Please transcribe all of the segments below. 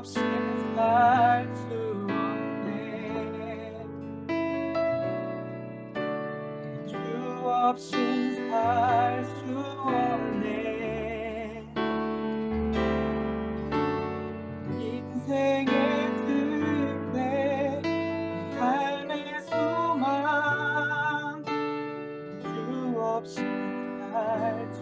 없이 살 수 없네. 주 없이 살 수 없네. 인생의 뜻대 삶의 소망 주 없이 살 수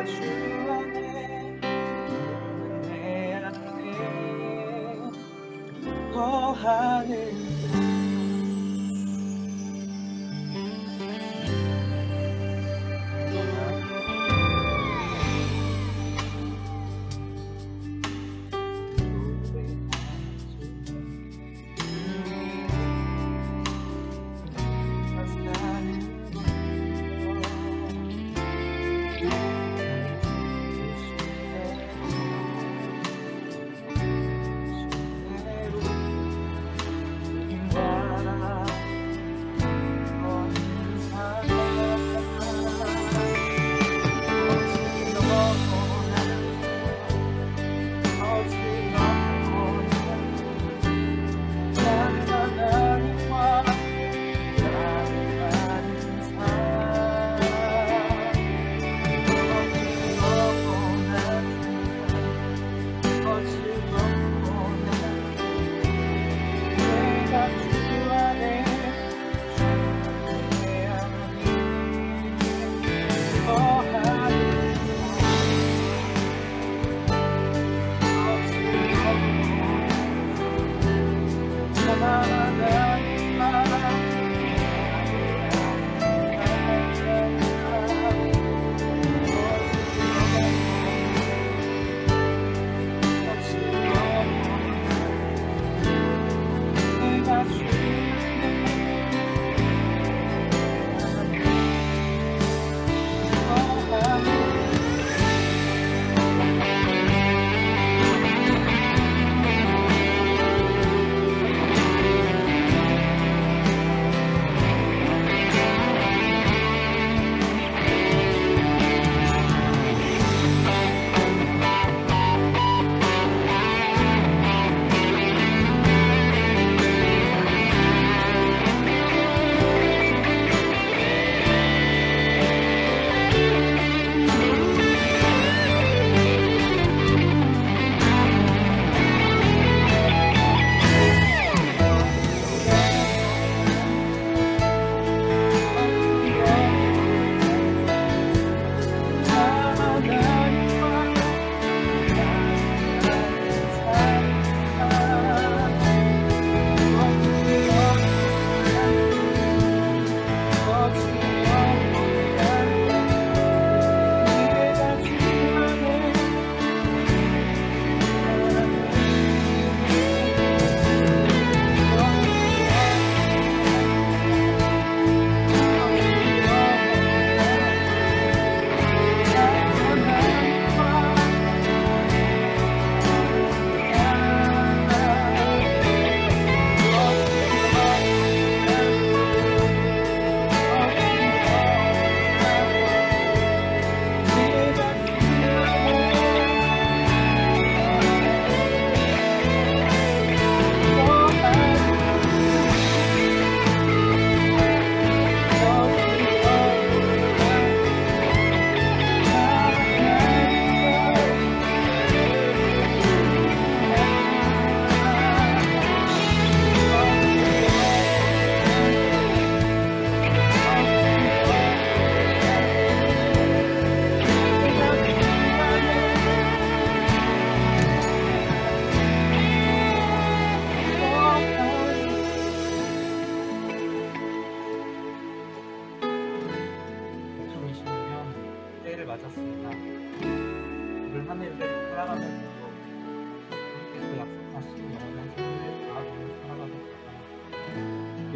주 안에 내 안에 거하는 맞았습니다. 오늘 한 해를 살아가면서 주님께서 약속하신 영원한 삶을 다 보며 살아가도록 하라. 늘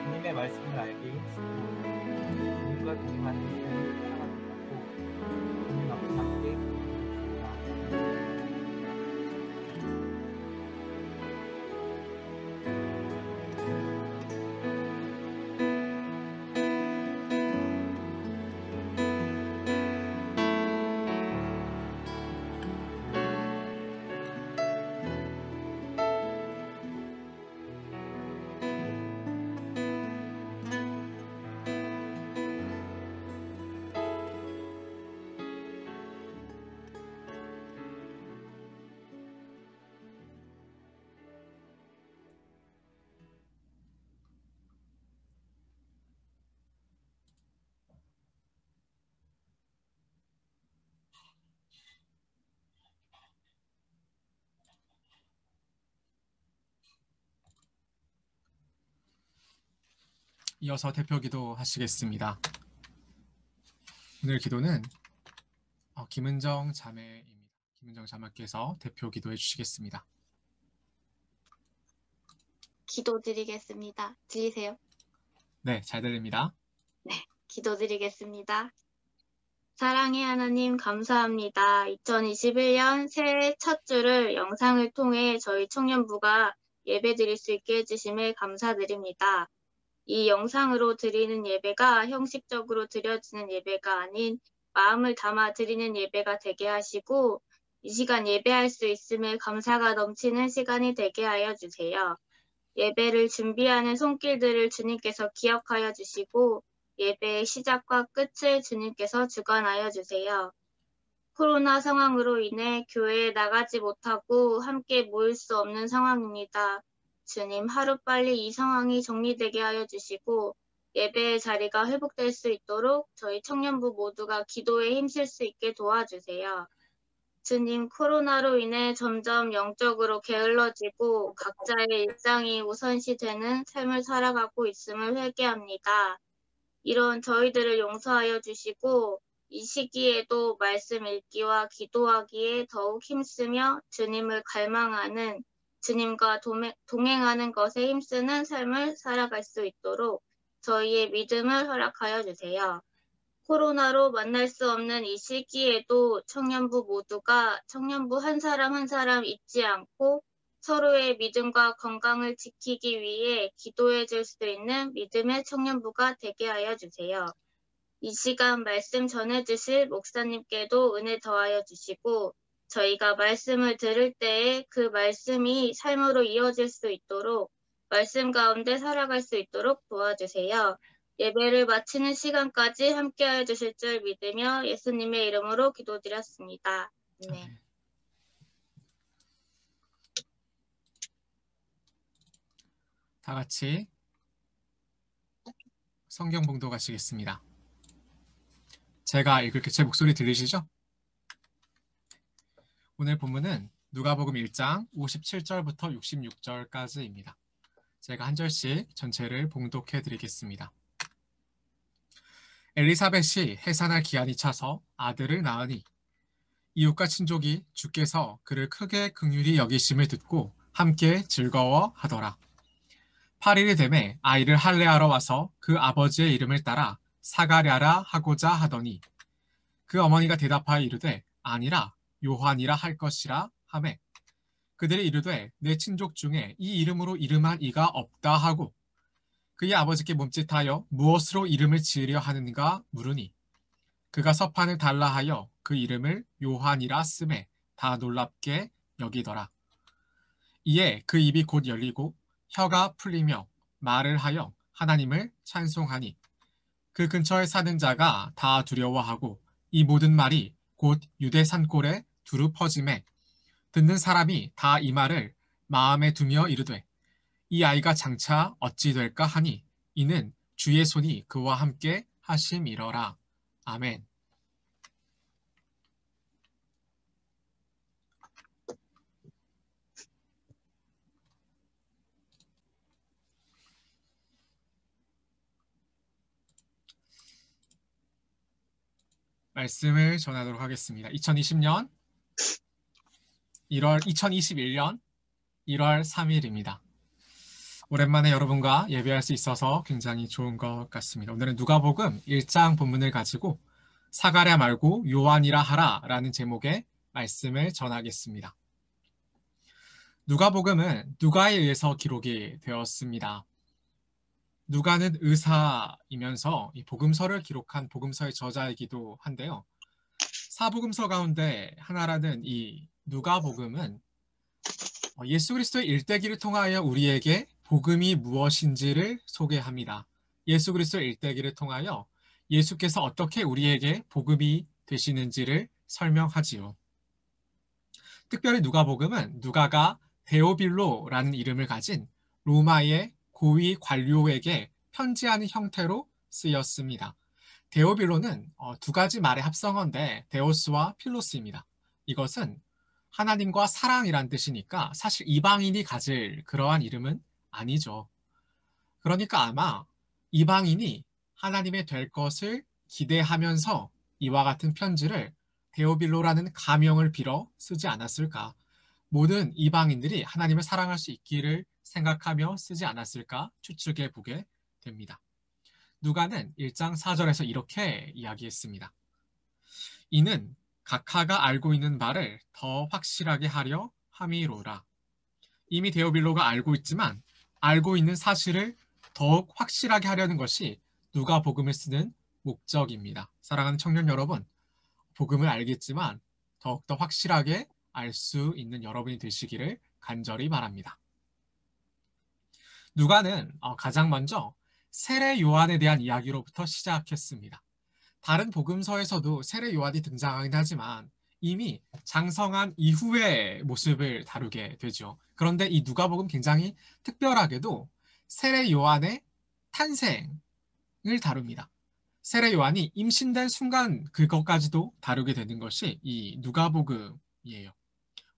주님의 말씀을 알게 해주시고 주님과 동행하는 삶을 살아가도록 하고 주님 앞에 함께 기도드립니다. 이어서 대표 기도 하시겠습니다. 오늘 기도는 김은정 자매입니다. 김은정 자매께서 대표 기도해 주시겠습니다. 기도드리겠습니다. 들리세요? 네, 잘 들립니다. 네, 기도드리겠습니다. 사랑의 하나님 감사합니다. 2021년 새해 첫 주를 영상을 통해 저희 청년부가 예배드릴 수 있게 해주심에 감사드립니다. 이 영상으로 드리는 예배가 형식적으로 드려지는 예배가 아닌 마음을 담아 드리는 예배가 되게 하시고 이 시간 예배할 수 있음에 감사가 넘치는 시간이 되게 하여 주세요. 예배를 준비하는 손길들을 주님께서 기억하여 주시고 예배의 시작과 끝을 주님께서 주관하여 주세요. 코로나 상황으로 인해 교회에 나가지 못하고 함께 모일 수 없는 상황입니다. 주님, 하루빨리 이 상황이 정리되게 하여 주시고 예배의 자리가 회복될 수 있도록 저희 청년부 모두가 기도에 힘쓸 수 있게 도와주세요. 주님, 코로나로 인해 점점 영적으로 게을러지고 각자의 일상이 우선시되는 삶을 살아가고 있음을 회개합니다. 이런 저희들을 용서하여 주시고 이 시기에도 말씀 읽기와 기도하기에 더욱 힘쓰며 주님을 갈망하는 주님과 동행하는 것에 힘쓰는 삶을 살아갈 수 있도록 저희의 믿음을 허락하여 주세요. 코로나로 만날 수 없는 이 시기에도 청년부 모두가 청년부 한 사람 한 사람 잊지 않고 서로의 믿음과 건강을 지키기 위해 기도해 줄 수 있는 믿음의 청년부가 되게 하여 주세요. 이 시간 말씀 전해 주실 목사님께도 은혜 더하여 주시고 저희가 말씀을 들을 때에 그 말씀이 삶으로 이어질 수 있도록 말씀 가운데 살아갈 수 있도록 도와주세요. 예배를 마치는 시간까지 함께하여 주실 줄 믿으며 예수님의 이름으로 기도드렸습니다. 아멘. 다 같이 성경 봉독하시겠습니다. 제가 읽을게. 제 목소리 들리시죠? 오늘 본문은 누가복음 1장 57절부터 66절까지입니다. 제가 한 절씩 전체를 봉독해 드리겠습니다. 엘리사벳이 해산할 기한이 차서 아들을 낳으니 이웃과 친족이 주께서 그를 크게 긍휼히 여기심을 듣고 함께 즐거워하더라. 8일이 되매 아이를 할례하러 와서 그 아버지의 이름을 따라 사가랴라 하고자 하더니 그 어머니가 대답하여 이르되 아니라 요한이라 할 것이라 하매 그들이 이르되 내 친족 중에 이 이름으로 이름한 이가 없다 하고 그의 아버지께 몸짓하여 무엇으로 이름을 지으려 하는가 물으니 그가 서판을 달라 하여 그 이름을 요한이라 쓰매 다 놀랍게 여기더라. 이에 그 입이 곧 열리고 혀가 풀리며 말을 하여 하나님을 찬송하니 그 근처에 사는 자가 다 두려워하고 이 모든 말이 곧 유대 산골에 두루 퍼짐에 듣는 사람이 다 이 말을 마음에 두며 이르되 이 아이가 장차 어찌 될까 하니 이는 주의 손이 그와 함께 하심이러라. 아멘. 말씀을 전하도록 하겠습니다. 2021년 1월 3일입니다. 오랜만에 여러분과 예배할 수 있어서 굉장히 좋은 것 같습니다. 오늘은 누가복음 1장 본문을 가지고 사가랴 말고 요한이라 하라 라는 제목의 말씀을 전하겠습니다. 누가복음은 누가에 의해서 기록이 되었습니다. 누가는 의사이면서 이 복음서를 기록한 복음서의 저자이기도 한데요. 사복음서 가운데 하나라는 이 누가복음은 예수 그리스도의 일대기를 통하여 우리에게 복음이 무엇인지를 소개합니다. 예수 그리스도의 일대기를 통하여 예수께서 어떻게 우리에게 복음이 되시는지를 설명하지요. 특별히 누가복음은 누가가 데오빌로라는 이름을 가진 로마의 고위 관료에게 편지하는 형태로 쓰였습니다. 데오빌로는 두 가지 말의 합성어인데 데오스와 필로스입니다. 이것은 하나님과 사랑이란 뜻이니까 사실 이방인이 가질 그러한 이름은 아니죠. 그러니까 아마 이방인이 하나님의 될 것을 기대하면서 이와 같은 편지를 데오빌로라는 가명을 빌어 쓰지 않았을까? 모든 이방인들이 하나님을 사랑할 수 있기를 생각하며 쓰지 않았을까 추측해 보게 됩니다. 누가는 1장 4절에서 이렇게 이야기했습니다. 이는 각하가 알고 있는 바를 더 확실하게 하려 함이로라. 이미 데오빌로가 알고 있지만 알고 있는 사실을 더욱 확실하게 하려는 것이 누가복음을 쓰는 목적입니다. 사랑하는 청년 여러분, 복음을 알겠지만 더욱더 확실하게 알 수 있는 여러분이 되시기를 간절히 바랍니다. 누가는 가장 먼저 세례 요한에 대한 이야기로부터 시작했습니다. 다른 복음서에서도 세례 요한이 등장하긴 하지만 이미 장성한 이후의 모습을 다루게 되죠. 그런데 이 누가복음 굉장히 특별하게도 세례 요한의 탄생을 다룹니다. 세례 요한이 임신된 순간 그것까지도 다루게 되는 것이 이 누가복음이에요.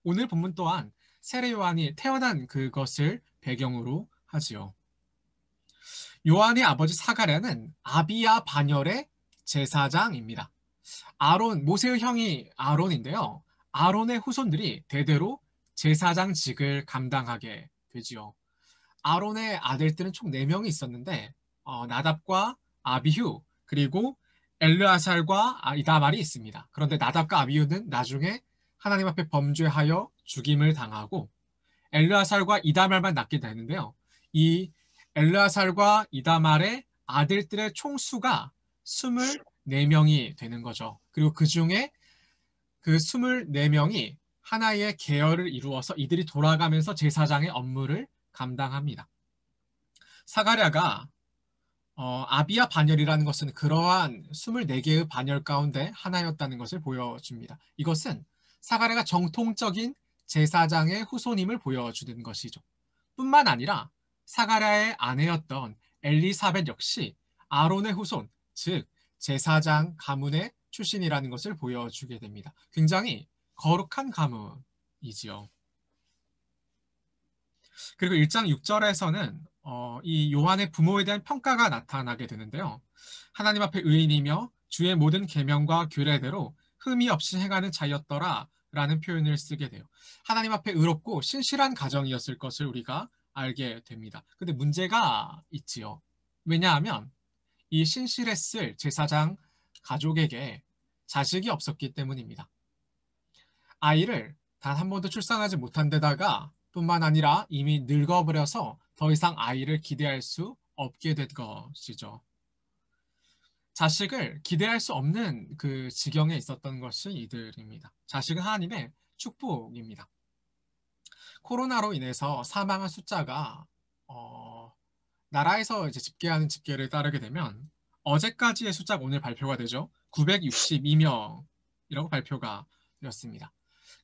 오늘 본문 또한 세례 요한이 태어난 그것을 배경으로 하지요. 요한의 아버지 사가랴는 아비야 반열의 제사장입니다. 모세의 형이 아론인데요. 아론의 후손들이 대대로 제사장직을 감당하게 되지요. 아론의 아들들은 총 4명이 있었는데 나답과 아비휴 그리고 엘르아살과 이다말이 있습니다. 그런데 나답과 아비휴는 나중에 하나님 앞에 범죄하여 죽임을 당하고 엘르아살과 이다말만 남게 되는데요. 이 엘르아살과 이다말의 아들들의 총수가 24명이 되는 거죠. 그리고 그 중에 그 24명이 하나의 계열을 이루어서 이들이 돌아가면서 제사장의 업무를 감당합니다. 사가랴가 아비야 반열이라는 것은 그러한 24개의 반열 가운데 하나였다는 것을 보여줍니다. 이것은 사가랴가 정통적인 제사장의 후손임을 보여주는 것이죠. 뿐만 아니라 사가랴의 아내였던 엘리사벳 역시 아론의 후손, 즉 제사장 가문의 출신이라는 것을 보여주게 됩니다. 굉장히 거룩한 가문이지요. 그리고 1장 6절에서는 이 요한의 부모에 대한 평가가 나타나게 되는데요. 하나님 앞에 의인이며 주의 모든 계명과 규례대로 흠이 없이 행하는 자였더라 라는 표현을 쓰게 돼요. 하나님 앞에 의롭고 신실한 가정이었을 것을 우리가 알게 됩니다. 근데 문제가 있지요. 왜냐하면 이 신실했을 제사장 가족에게 자식이 없었기 때문입니다. 아이를 단 한 번도 출산하지 못한 데다가 뿐만 아니라 이미 늙어버려서 더 이상 아이를 기대할 수 없게 된 것이죠. 자식을 기대할 수 없는 그 지경에 있었던 것이 이들입니다. 자식은 하나님의 축복입니다. 코로나로 인해서 사망한 숫자가 나라에서 이제 집계하는 집계를 따르게 되면 어제까지의 숫자가 오늘 발표가 되죠. 962명이라고 발표가 되었습니다.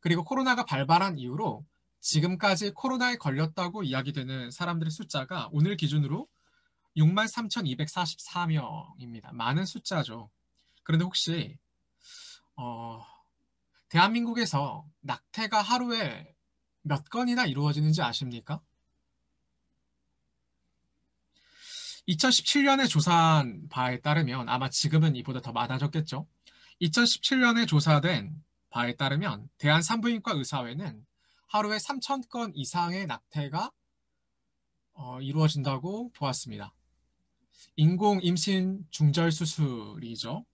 그리고 코로나가 발발한 이후로 지금까지 코로나에 걸렸다고 이야기되는 사람들의 숫자가 오늘 기준으로 63,244명입니다. 많은 숫자죠. 그런데 혹시 대한민국에서 낙태가 하루에 몇 건이나 이루어지는지 아십니까? 2017년에 조사한 바에 따르면 아마 지금은 이보다 더 많아졌겠죠. 2017년에 조사된 바에 따르면 대한산부인과 의사회는 하루에 3,000건 이상의 낙태가 이루어진다고 보았습니다. 인공 임신 중절 수술이죠.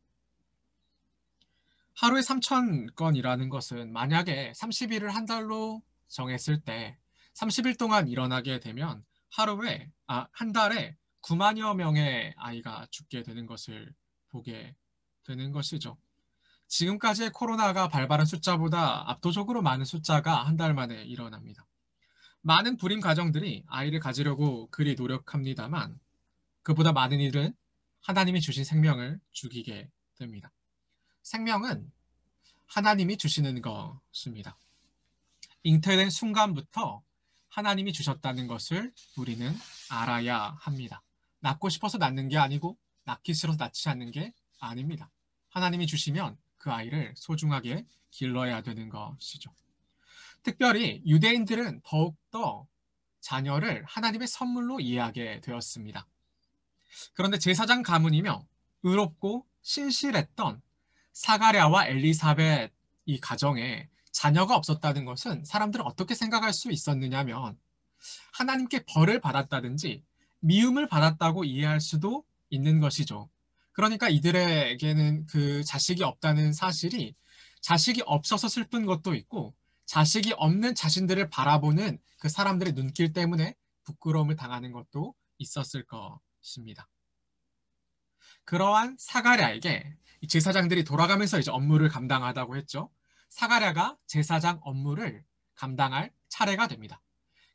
하루에 3,000건이라는 것은 만약에 30일을 한 달로 정했을 때 30일 동안 일어나게 되면 한 달에 9만여 명의 아이가 죽게 되는 것을 보게 되는 것이죠. 지금까지의 코로나가 발발한 숫자보다 압도적으로 많은 숫자가 한 달 만에 일어납니다. 많은 불임 가정들이 아이를 가지려고 그리 노력합니다만 그보다 많은 일은 하나님이 주신 생명을 죽이게 됩니다. 생명은 하나님이 주시는 것입니다. 잉태된 순간부터 하나님이 주셨다는 것을 우리는 알아야 합니다. 낳고 싶어서 낳는 게 아니고 낳기 싫어서 낳지 않는 게 아닙니다. 하나님이 주시면 그 아이를 소중하게 길러야 되는 것이죠. 특별히 유대인들은 더욱더 자녀를 하나님의 선물로 이해하게 되었습니다. 그런데 제사장 가문이며 의롭고 신실했던 사가랴와 엘리사벳 이 가정에 자녀가 없었다는 것은 사람들은 어떻게 생각할 수 있었느냐면 하나님께 벌을 받았다든지 미움을 받았다고 이해할 수도 있는 것이죠. 그러니까 이들에게는 그 자식이 없다는 사실이 자식이 없어서 슬픈 것도 있고 자식이 없는 자신들을 바라보는 그 사람들의 눈길 때문에 부끄러움을 당하는 것도 있었을 것입니다. 그러한 사가랴에게 제사장들이 돌아가면서 이제 업무를 감당하다고 했죠. 사가랴가 제사장 업무를 감당할 차례가 됩니다.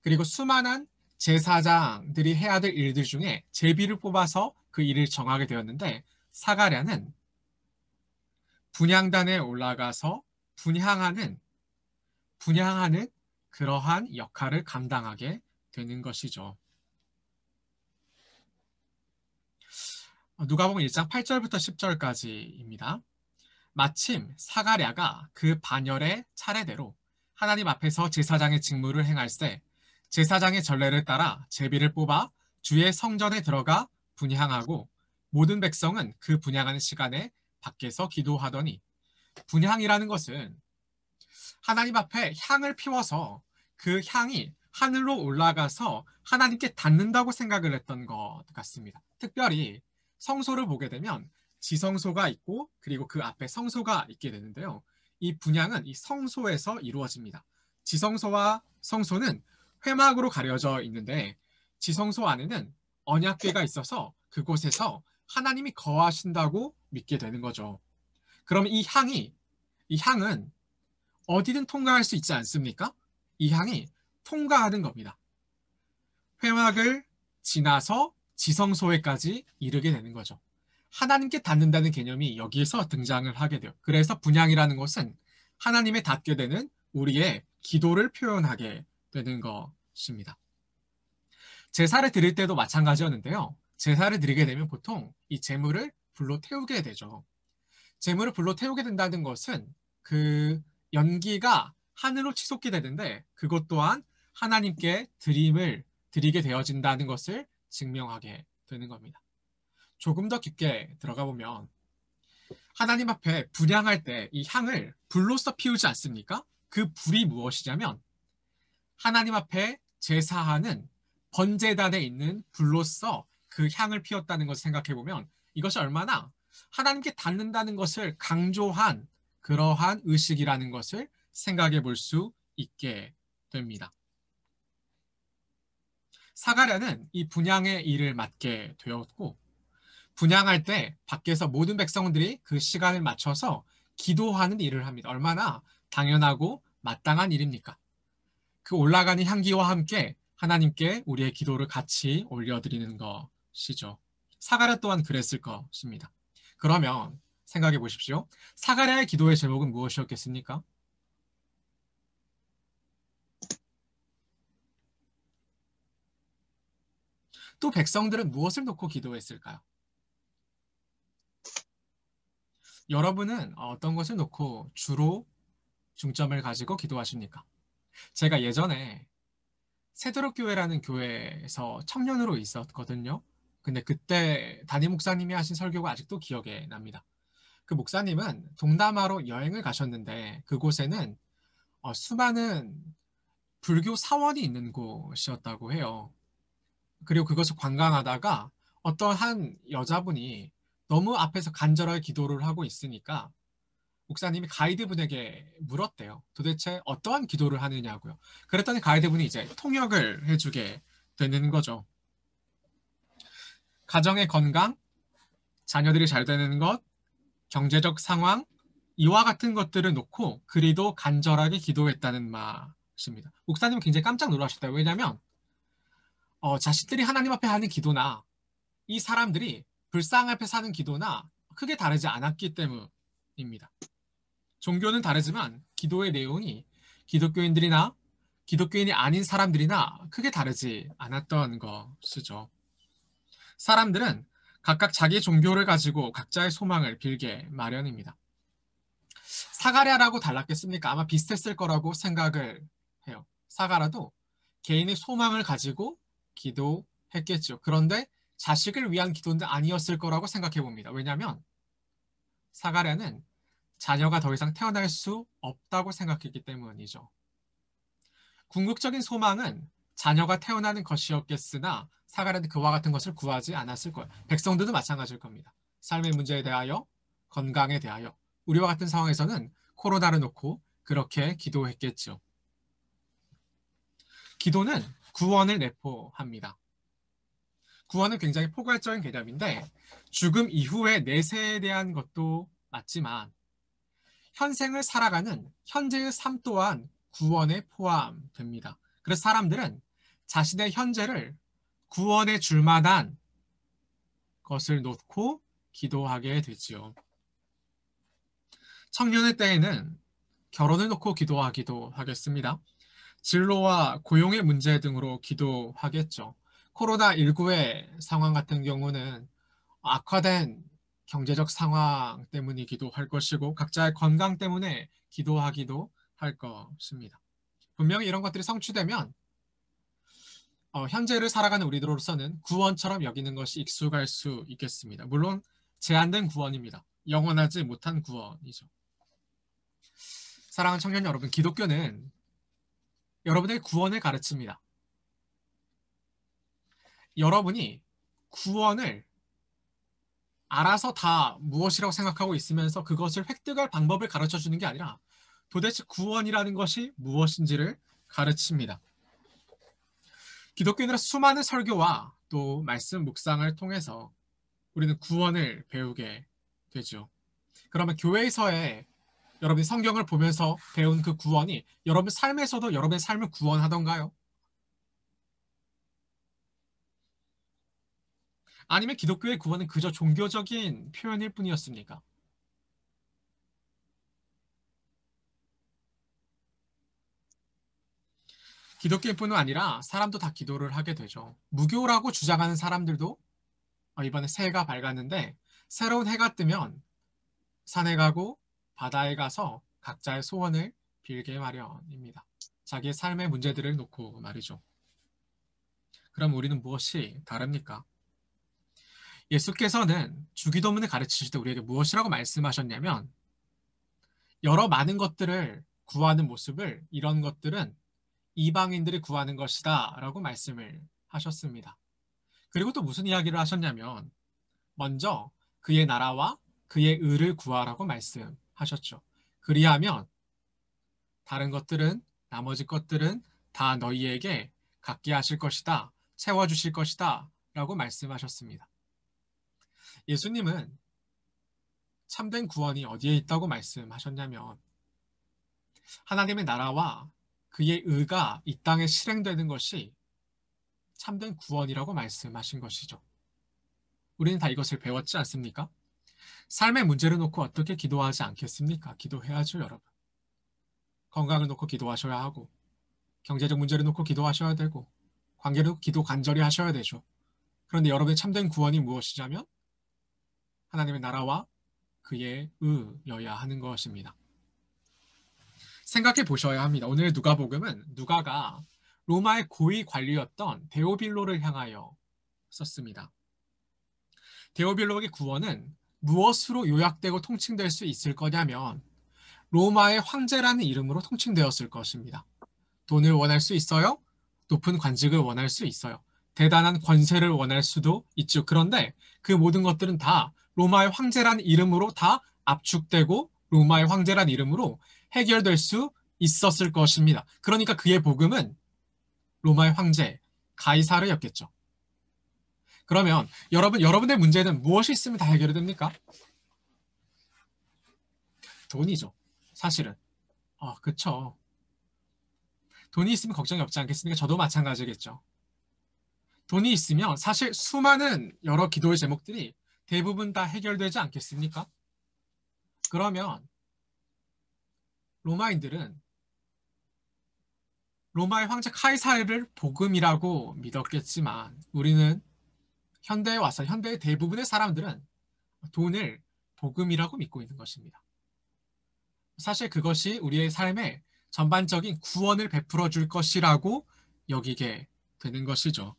그리고 수많은 제사장들이 해야 될 일들 중에 제비를 뽑아서 그 일을 정하게 되었는데 사가랴는 분향단에 올라가서 분향하는 그러한 역할을 감당하게 되는 것이죠. 누가복음 1장 8절부터 10절까지입니다. 마침 사가랴가 그 반열의 차례대로 하나님 앞에서 제사장의 직무를 행할세 제사장의 전례를 따라 제비를 뽑아 주의 성전에 들어가 분향하고 모든 백성은 그 분향하는 시간에 밖에서 기도하더니 분향이라는 것은 하나님 앞에 향을 피워서 그 향이 하늘로 올라가서 하나님께 닿는다고 생각을 했던 것 같습니다. 특별히 성소를 보게 되면 지성소가 있고 그리고 그 앞에 성소가 있게 되는데요. 이 분향은 이 성소에서 이루어집니다. 지성소와 성소는 회막으로 가려져 있는데 지성소 안에는 언약궤가 있어서 그곳에서 하나님이 거하신다고 믿게 되는 거죠. 그럼 이 향은 어디든 통과할 수 있지 않습니까? 이 향이 통과하는 겁니다. 회막을 지나서 지성소에까지 이르게 되는 거죠. 하나님께 닿는다는 개념이 여기에서 등장을 하게 돼요. 그래서 분향이라는 것은 하나님에 닿게 되는 우리의 기도를 표현하게 되는 것입니다. 제사를 드릴 때도 마찬가지였는데요. 제사를 드리게 되면 보통 이 제물을 불로 태우게 되죠. 제물을 불로 태우게 된다는 것은 그 연기가 하늘로 치솟게 되는데 그것 또한 하나님께 드리게 되어진다는 것을 증명하게 되는 겁니다. 조금 더 깊게 들어가 보면 하나님 앞에 분향할 때 이 향을 불로써 피우지 않습니까? 그 불이 무엇이냐면 하나님 앞에 제사하는 번제단에 있는 불로써 그 향을 피웠다는 것을 생각해 보면 이것이 얼마나 하나님께 닿는다는 것을 강조한 그러한 의식이라는 것을 생각해 볼 수 있게 됩니다. 사가랴는 이 분향의 일을 맡게 되었고 분향할 때 밖에서 모든 백성들이 그 시간을 맞춰서 기도하는 일을 합니다. 얼마나 당연하고 마땅한 일입니까? 그 올라가는 향기와 함께 하나님께 우리의 기도를 같이 올려드리는 것이죠. 사가랴 또한 그랬을 것입니다. 그러면 생각해 보십시오. 사가랴의 기도의 제목은 무엇이었겠습니까? 또 백성들은 무엇을 놓고 기도했을까요? 여러분은 어떤 것을 놓고 주로 중점을 가지고 기도하십니까? 제가 예전에 세드록교회라는 교회에서 청년으로 있었거든요. 근데 그때 담임 목사님이 하신 설교가 아직도 기억에 납니다. 그 목사님은 동남아로 여행을 가셨는데 그곳에는 수많은 불교 사원이 있는 곳이었다고 해요. 그리고 그것을 관광하다가 어떤 한 여자분이 너무 앞에서 간절하게 기도를 하고 있으니까 목사님이 가이드분에게 물었대요. 도대체 어떠한 기도를 하느냐고요. 그랬더니 가이드분이 이제 통역을 해주게 되는 거죠. 가정의 건강, 자녀들이 잘 되는 것, 경제적 상황, 이와 같은 것들을 놓고 그리도 간절하게 기도했다는 말입니다. 목사님은 굉장히 깜짝 놀라셨대요. 왜냐하면 자신들이 하나님 앞에 하는 기도나 이 사람들이 불상 앞에 사는 기도나 크게 다르지 않았기 때문입니다. 종교는 다르지만 기도의 내용이 기독교인들이나 기독교인이 아닌 사람들이나 크게 다르지 않았던 것이죠. 사람들은 각각 자기 종교를 가지고 각자의 소망을 빌게 마련입니다. 사가랴라고 달랐겠습니까? 아마 비슷했을 거라고 생각을 해요. 사가랴도 개인의 소망을 가지고 기도했겠죠. 그런데 자식을 위한 기도는 아니었을 거라고 생각해 봅니다. 왜냐하면 사가랴는 자녀가 더 이상 태어날 수 없다고 생각했기 때문이죠. 궁극적인 소망은 자녀가 태어나는 것이었겠으나 사가랴는 그와 같은 것을 구하지 않았을 거예요. 백성들도 마찬가지일 겁니다. 삶의 문제에 대하여, 건강에 대하여 우리와 같은 상황에서는 코로나를 놓고 그렇게 기도했겠죠. 기도는 구원을 내포합니다. 구원은 굉장히 포괄적인 개념인데 죽음 이후의 내세에 대한 것도 맞지만 현생을 살아가는 현재의 삶 또한 구원에 포함됩니다. 그래서 사람들은 자신의 현재를 구원에 줄 만한 것을 놓고 기도하게 되지요. 청년의 때에는 결혼을 놓고 기도하기도 하겠습니다. 진로와 고용의 문제 등으로 기도하겠죠. 코로나19의 상황 같은 경우는 악화된 경제적 상황 때문이기도 할 것이고 각자의 건강 때문에 기도하기도 할 것입니다. 분명히 이런 것들이 성취되면 현재를 살아가는 우리들로서는 구원처럼 여기는 것이 익숙할 수 있겠습니다. 물론 제한된 구원입니다. 영원하지 못한 구원이죠. 사랑하는 청년 여러분, 기독교는 여러분의 구원을 가르칩니다. 여러분이 구원을 알아서 다 무엇이라고 생각하고 있으면서 그것을 획득할 방법을 가르쳐 주는 게 아니라 도대체 구원이라는 것이 무엇인지를 가르칩니다. 기독교인들은 수많은 설교와 또 말씀 묵상을 통해서 우리는 구원을 배우게 되죠. 그러면 교회에서의 여러분이 성경을 보면서 배운 그 구원이 여러분 삶에서도 여러분의 삶을 구원하던가요? 아니면 기독교의 구원은 그저 종교적인 표현일 뿐이었습니까? 기독교인뿐만 아니라 사람도 다 기도를 하게 되죠. 무교라고 주장하는 사람들도 이번에 새해가 밝았는데 새로운 해가 뜨면 산에 가고 바다에 가서 각자의 소원을 빌게 마련입니다. 자기의 삶의 문제들을 놓고 말이죠. 그럼 우리는 무엇이 다릅니까? 예수께서는 주기도문을 가르치실 때 우리에게 무엇이라고 말씀하셨냐면 여러 많은 것들을 구하는 모습을 이런 것들은 이방인들이 구하는 것이다 라고 말씀을 하셨습니다. 그리고 또 무슨 이야기를 하셨냐면 먼저 그의 나라와 그의 의를 구하라고 말씀하셨죠. 그리하면 다른 것들은 나머지 것들은 다 너희에게 갖게 하실 것이다. 채워주실 것이다 라고 말씀하셨습니다. 예수님은 참된 구원이 어디에 있다고 말씀하셨냐면 하나님의 나라와 그의 의가 이 땅에 실행되는 것이 참된 구원이라고 말씀하신 것이죠. 우리는 다 이것을 배웠지 않습니까? 삶의 문제를 놓고 어떻게 기도하지 않겠습니까? 기도해야죠, 여러분. 건강을 놓고 기도하셔야 하고 경제적 문제를 놓고 기도하셔야 되고 관계를 놓고 기도 간절히 하셔야 되죠. 그런데 여러분의 참된 구원이 무엇이냐면 하나님의 나라와 그의 의여야 하는 것입니다. 생각해 보셔야 합니다. 오늘 누가복음은 누가가 로마의 고위 관리였던 데오빌로를 향하여 썼습니다. 데오빌로의 구원은 무엇으로 요약되고 통칭될 수 있을 거냐면 로마의 황제라는 이름으로 통칭되었을 것입니다. 돈을 원할 수 있어요. 높은 관직을 원할 수 있어요. 대단한 권세를 원할 수도 있죠. 그런데 그 모든 것들은 다 로마의 황제라는 이름으로 다 압축되고 로마의 황제라는 이름으로 해결될 수 있었을 것입니다. 그러니까 그의 복음은 로마의 황제 가이사르였겠죠. 그러면 여러분의 문제는 무엇이 있으면 다 해결이 됩니까? 돈이죠. 사실은. 그쵸. 돈이 있으면 걱정이 없지 않겠습니까? 저도 마찬가지겠죠. 돈이 있으면 사실 수많은 여러 기도의 제목들이 대부분 다 해결되지 않겠습니까? 그러면 로마인들은 로마의 황제 카이사르를 복음이라고 믿었겠지만 우리는 현대에 와서 현대의 대부분의 사람들은 돈을 복음이라고 믿고 있는 것입니다. 사실 그것이 우리의 삶에 전반적인 구원을 베풀어 줄 것이라고 여기게 되는 것이죠.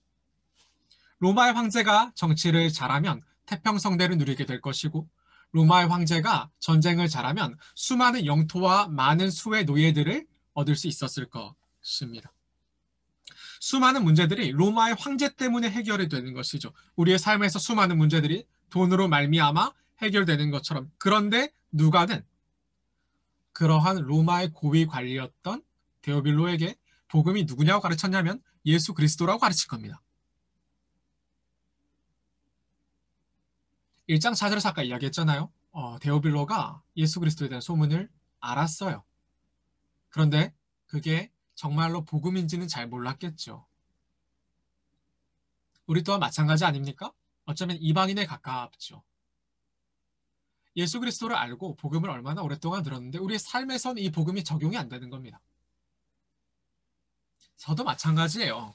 로마의 황제가 정치를 잘하면 태평성대를 누리게 될 것이고 로마의 황제가 전쟁을 잘하면 수많은 영토와 많은 수의 노예들을 얻을 수 있었을 것입니다. 수많은 문제들이 로마의 황제 때문에 해결이 되는 것이죠. 우리의 삶에서 수많은 문제들이 돈으로 말미암아 해결되는 것처럼. 그런데 누가는 그러한 로마의 고위 관리였던 데오빌로에게 복음이 누구냐고 가르쳤냐면 예수 그리스도라고 가르칠 겁니다. 1장 4절에서 아까 이야기했잖아요. 데오빌로가 예수 그리스도에 대한 소문을 알았어요. 그런데 그게 정말로 복음인지는 잘 몰랐겠죠. 우리 또한 마찬가지 아닙니까? 어쩌면 이방인에 가깝죠. 예수 그리스도를 알고 복음을 얼마나 오랫동안 들었는데 우리의 삶에선 이 복음이 적용이 안 되는 겁니다. 저도 마찬가지예요.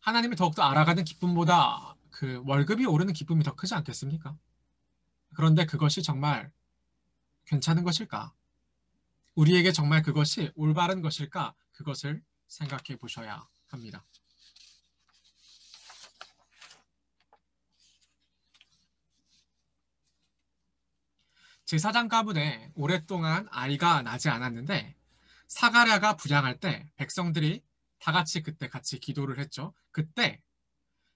하나님을 더욱더 알아가는 기쁨보다 그 월급이 오르는 기쁨이 더 크지 않겠습니까? 그런데 그것이 정말 괜찮은 것일까? 우리에게 정말 그것이 올바른 것일까? 그것을 생각해 보셔야 합니다. 제사장 가문에 오랫동안 아이가 나지 않았는데 사가랴가 부양할 때 백성들이 다 같이 그때 같이 기도를 했죠. 그때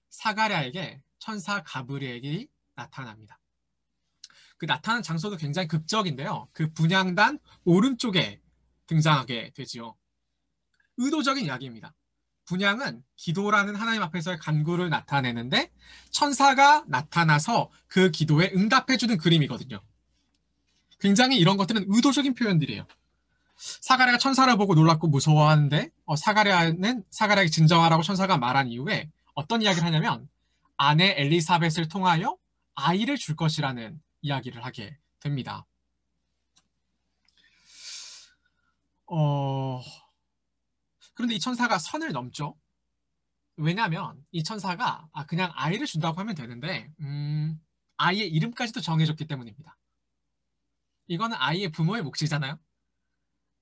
사가랴에게 천사 가브리엘이 나타납니다. 그 나타난 장소도 굉장히 극적인데요. 그 분향단 오른쪽에 등장하게 되지요. 의도적인 이야기입니다. 분향은 기도라는 하나님 앞에서의 간구를 나타내는데 천사가 나타나서 그 기도에 응답해주는 그림이거든요. 굉장히 이런 것들은 의도적인 표현들이에요. 사가랴가 천사를 보고 놀랍고 무서워하는데 사가랴에게 진정하라고 천사가 말한 이후에 어떤 이야기를 하냐면 아내 엘리사벳을 통하여 아이를 줄 것이라는 이야기를 하게 됩니다. 그런데 이 천사가 선을 넘죠. 왜냐하면 이 천사가 그냥 아이를 준다고 하면 되는데 아이의 이름까지도 정해줬기 때문입니다. 이거는 아이의 부모의 몫이잖아요.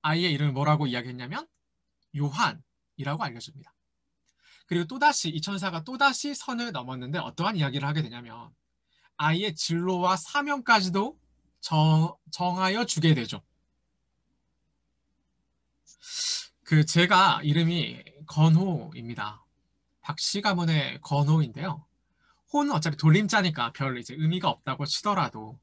아이의 이름을 뭐라고 이야기했냐면 요한이라고 알려줍니다. 그리고 또다시 이 천사가 또다시 선을 넘었는데 어떠한 이야기를 하게 되냐면 아이의 진로와 사명까지도 정하여 주게 되죠. 제가 이름이 건호입니다. 박씨 가문의 건호인데요. 호는 어차피 돌림자니까 별 이제 의미가 없다고 치더라도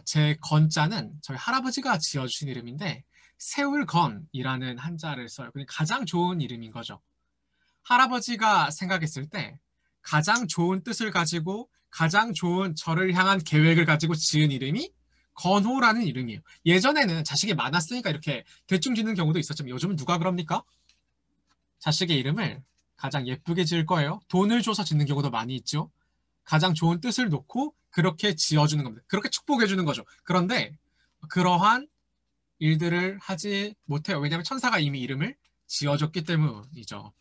제 건자는 저희 할아버지가 지어주신 이름인데 세울건이라는 한자를 써요. 그러니까 가장 좋은 이름인 거죠. 할아버지가 생각했을 때 가장 좋은 뜻을 가지고 가장 좋은 저를 향한 계획을 가지고 지은 이름이 건호라는 이름이에요. 예전에는 자식이 많았으니까 이렇게 대충 짓는 경우도 있었지만 요즘은 누가 그럽니까? 자식의 이름을 가장 예쁘게 지을 거예요. 돈을 줘서 짓는 경우도 많이 있죠. 가장 좋은 뜻을 놓고 그렇게 지어주는 겁니다. 그렇게 축복해주는 거죠. 그런데 그러한 일들을 하지 못해요. 왜냐하면 천사가 이미 이름을 지어줬기 때문이죠.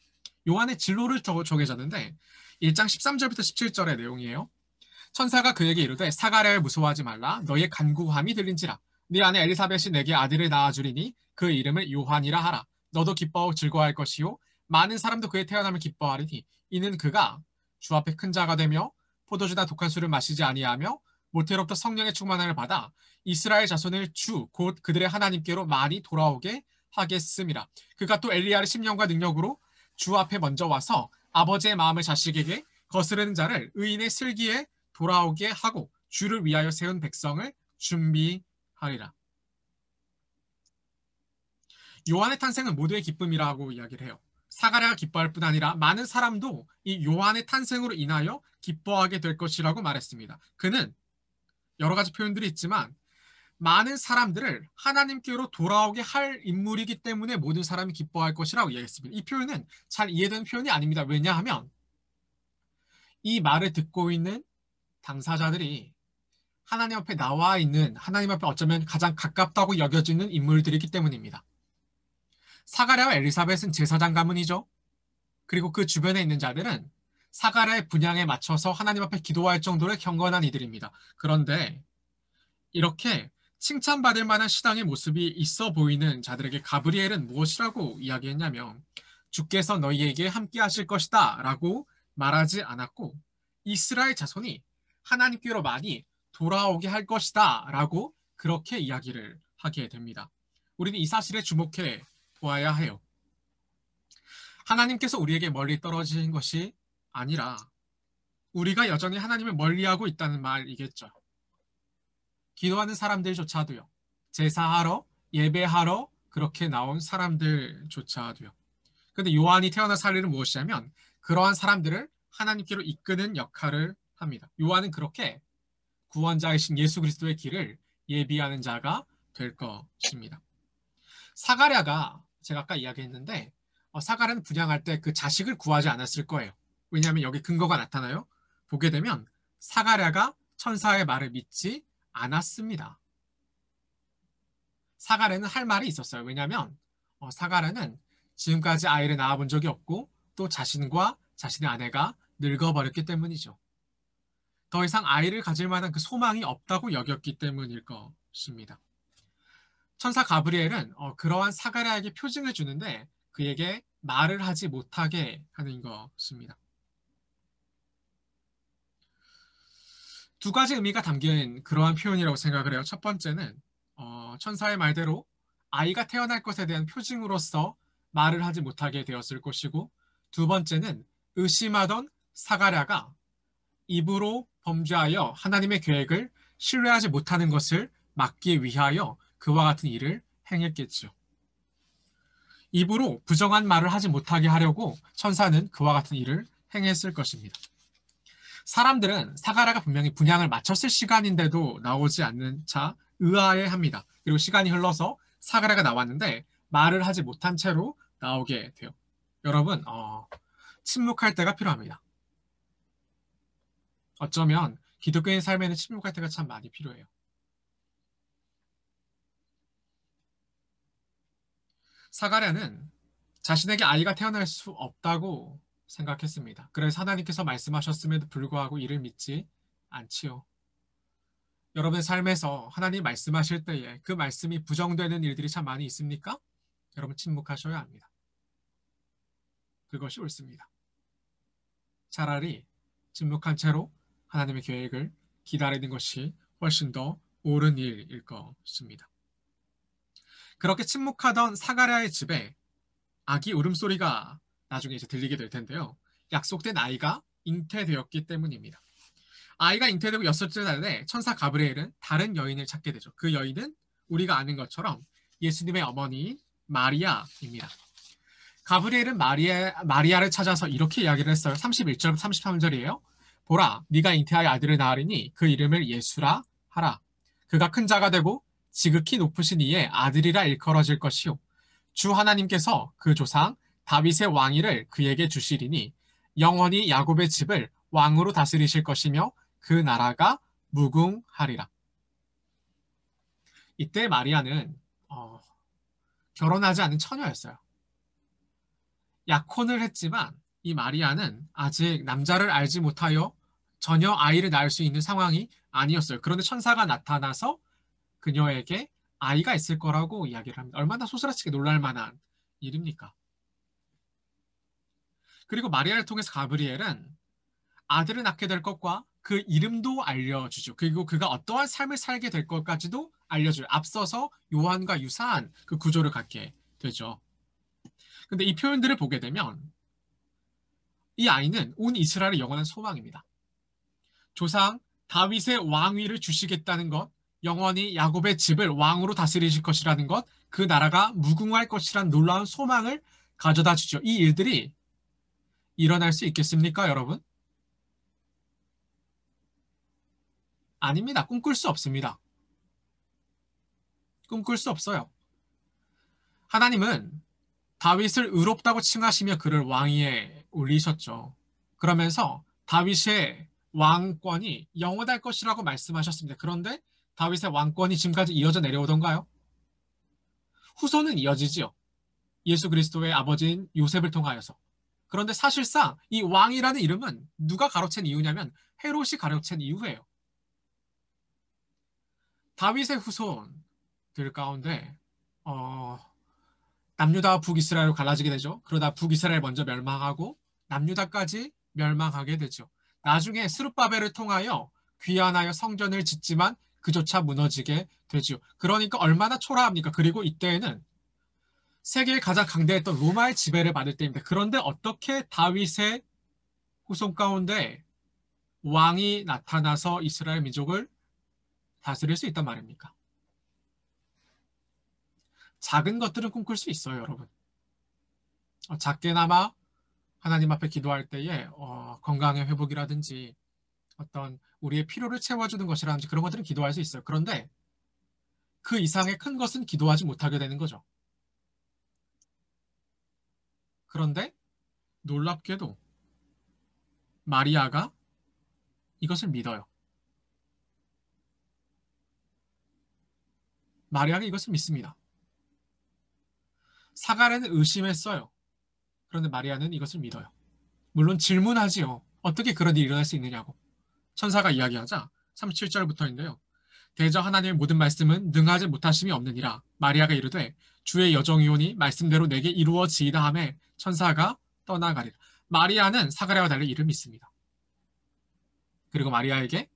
요한의 진로를 정해졌는데 1장 13절부터 17절의 내용이에요. 천사가 그에게 이르되 사가랴를 무서워하지 말라. 너의 간구함이 들린지라. 네 아내 엘리사벳이 내게 아들을 낳아주리니 그 이름을 요한이라 하라. 너도 기뻐하고 즐거워할 것이요 많은 사람도 그의 태어남을 기뻐하리니 이는 그가 주 앞에 큰 자가 되며 포도주나 독한 술을 마시지 아니하며 모태로부터 성령의 충만함을 받아 이스라엘 자손을 주 곧 그들의 하나님께로 많이 돌아오게 하겠음이라. 그가 또 엘리야를 심령과 능력으로 주 앞에 먼저 와서 아버지의 마음을 자식에게 거스르는 자를 의인의 슬기에 돌아오게 하고 주를 위하여 세운 백성을 준비하리라. 요한의 탄생은 모두의 기쁨이라고 이야기를 해요. 사가랴가 기뻐할 뿐 아니라 많은 사람도 이 요한의 탄생으로 인하여 기뻐하게 될 것이라고 말했습니다. 그는 여러 가지 표현들이 있지만 많은 사람들을 하나님께로 돌아오게 할 인물이기 때문에 모든 사람이 기뻐할 것이라고 이야기했습니다. 이 표현은 잘 이해되는 표현이 아닙니다. 왜냐하면 이 말을 듣고 있는 당사자들이 하나님 앞에 나와 있는 하나님 앞에 어쩌면 가장 가깝다고 여겨지는 인물들이기 때문입니다. 사가랴와 엘리사벳은 제사장 가문이죠. 그리고 그 주변에 있는 자들은 사가랴의 분향에 맞춰서 하나님 앞에 기도할 정도로 경건한 이들입니다. 그런데 이렇게 칭찬받을 만한 신앙의 모습이 있어 보이는 자들에게 가브리엘은 무엇이라고 이야기했냐면 주께서 너희에게 함께 하실 것이다 라고 말하지 않았고 이스라엘 자손이 하나님께로 많이 돌아오게 할 것이다 라고 그렇게 이야기를 하게 됩니다. 우리는 이 사실에 주목해 보아야 해요. 하나님께서 우리에게 멀리 떨어진 것이 아니라 우리가 여전히 하나님을 멀리하고 있다는 말이겠죠. 기도하는 사람들조차도요. 제사하러, 예배하러 그렇게 나온 사람들조차도요. 그런데 요한이 태어난 사례는 무엇이냐면 그러한 사람들을 하나님께로 이끄는 역할을 합니다. 요한은 그렇게 구원자이신 예수 그리스도의 길을 예비하는 자가 될 것입니다. 사가랴가 제가 아까 이야기했는데 사가랴는 분양할 때 그 자식을 구하지 않았을 거예요. 왜냐하면 여기 근거가 나타나요. 보게 되면 사가랴가 천사의 말을 믿지 않았습니다. 사가랴는 할 말이 있었어요. 왜냐하면 사가랴는 지금까지 아이를 낳아본 적이 없고 또 자신과 자신의 아내가 늙어버렸기 때문이죠. 더 이상 아이를 가질 만한 그 소망이 없다고 여겼기 때문일 것입니다. 천사 가브리엘은 그러한 사가랴에게 표징을 주는데 그에게 말을 하지 못하게 하는 것입니다. 두 가지 의미가 담긴 그러한 표현이라고 생각을 해요. 첫 번째는 천사의 말대로 아이가 태어날 것에 대한 표징으로서 말을 하지 못하게 되었을 것이고, 두 번째는 의심하던 사가랴가 입으로 범죄하여 하나님의 계획을 신뢰하지 못하는 것을 막기 위하여 그와 같은 일을 행했겠죠. 입으로 부정한 말을 하지 못하게 하려고 천사는 그와 같은 일을 행했을 것입니다. 사람들은 사가랴가 분명히 분향을 마쳤을 시간인데도 나오지 않는 차 의아해합니다. 그리고 시간이 흘러서 사가랴가 나왔는데 말을 하지 못한 채로 나오게 돼요. 여러분, 침묵할 때가 필요합니다. 어쩌면 기독교인 삶에는 침묵할 때가 참 많이 필요해요. 사가랴는 자신에게 아이가 태어날 수 없다고 생각했습니다. 그래서 하나님께서 말씀하셨음에도 불구하고 이를 믿지 않지요. 여러분의 삶에서 하나님 말씀하실 때에 그 말씀이 부정되는 일들이 참 많이 있습니까? 여러분 침묵하셔야 합니다. 그것이 옳습니다. 차라리 침묵한 채로 하나님의 계획을 기다리는 것이 훨씬 더 옳은 일일 것입니다. 그렇게 침묵하던 사가랴의 집에 아기 울음소리가 나중에 이제 들리게 될 텐데요. 약속된 아이가 잉태되었기 때문입니다. 아이가 잉태되고 6째 달에 천사 가브리엘은 다른 여인을 찾게 되죠. 그 여인은 우리가 아는 것처럼 예수님의 어머니인 마리아입니다. 가브리엘은 마리아를 찾아서 이렇게 이야기를 했어요. 31절, 33절이에요. 보라, 네가 잉태하여 아들을 낳으리니 그 이름을 예수라 하라. 그가 큰 자가 되고 지극히 높으신 이의 아들이라 일컬어질 것이요. 주 하나님께서 그 조상 다윗의 왕위를 그에게 주시리니 영원히 야곱의 집을 왕으로 다스리실 것이며 그 나라가 무궁하리라. 이때 마리아는 결혼하지 않은 처녀였어요. 약혼을 했지만 이 마리아는 아직 남자를 알지 못하여 전혀 아이를 낳을 수 있는 상황이 아니었어요. 그런데 천사가 나타나서 그녀에게 아이가 있을 거라고 이야기를 합니다. 얼마나 소스라치게 놀랄 만한 일입니까? 그리고 마리아를 통해서 가브리엘은 아들을 낳게 될 것과 그 이름도 알려주죠. 그리고 그가 어떠한 삶을 살게 될 것까지도 알려줘요. 앞서서 요한과 유사한 그 구조를 갖게 되죠. 근데 이 표현들을 보게 되면 이 아이는 온 이스라엘의 영원한 소망입니다. 조상 다윗의 왕위를 주시겠다는 것, 영원히 야곱의 집을 왕으로 다스리실 것이라는 것, 그 나라가 무궁할 것이라는 놀라운 소망을 가져다 주죠. 이 일들이 일어날 수 있겠습니까, 여러분? 아닙니다. 꿈꿀 수 없습니다. 꿈꿀 수 없어요. 하나님은 다윗을 의롭다고 칭하시며 그를 왕위에 올리셨죠. 그러면서 다윗의 왕권이 영원할 것이라고 말씀하셨습니다. 그런데 다윗의 왕권이 지금까지 이어져 내려오던가요? 후손은 이어지지요. 예수 그리스도의 아버지인 요셉을 통하여서. 그런데 사실상 이 왕이라는 이름은 누가 가로챈 이유냐면 헤롯이 가로챈 이유예요. 다윗의 후손들 가운데 남유다와 북이스라엘로 갈라지게 되죠. 그러다 북이스라엘 먼저 멸망하고 남유다까지 멸망하게 되죠. 나중에 스룹바벨을 통하여 귀환하여 성전을 짓지만 그조차 무너지게 되죠. 그러니까 얼마나 초라합니까? 그리고 이때에는 세계의 가장 강대했던 로마의 지배를 받을 때입니다. 그런데 어떻게 다윗의 후손 가운데 왕이 나타나서 이스라엘 민족을 다스릴 수 있단 말입니까? 작은 것들은 꿈꿀 수 있어요, 여러분. 작게나마 하나님 앞에 기도할 때에 건강의 회복이라든지 어떤 우리의 필요를 채워주는 것이라든지 그런 것들은 기도할 수 있어요. 그런데 그 이상의 큰 것은 기도하지 못하게 되는 거죠. 그런데 놀랍게도 마리아가 이것을 믿어요. 마리아가 이것을 믿습니다. 사가랴는 의심했어요. 그런데 마리아는 이것을 믿어요. 물론 질문하지요. 어떻게 그런 일이 일어날 수 있느냐고. 천사가 이야기하자 37절부터인데요. 대저 하나님의 모든 말씀은 능하지 못하심이 없느니라. 마리아가 이르되 주의 여정이오니 말씀대로 내게 이루어지이다 하매 천사가 떠나가리라. 마리아는 사가랴와 달리 이를 믿습니다. 그리고 마리아에게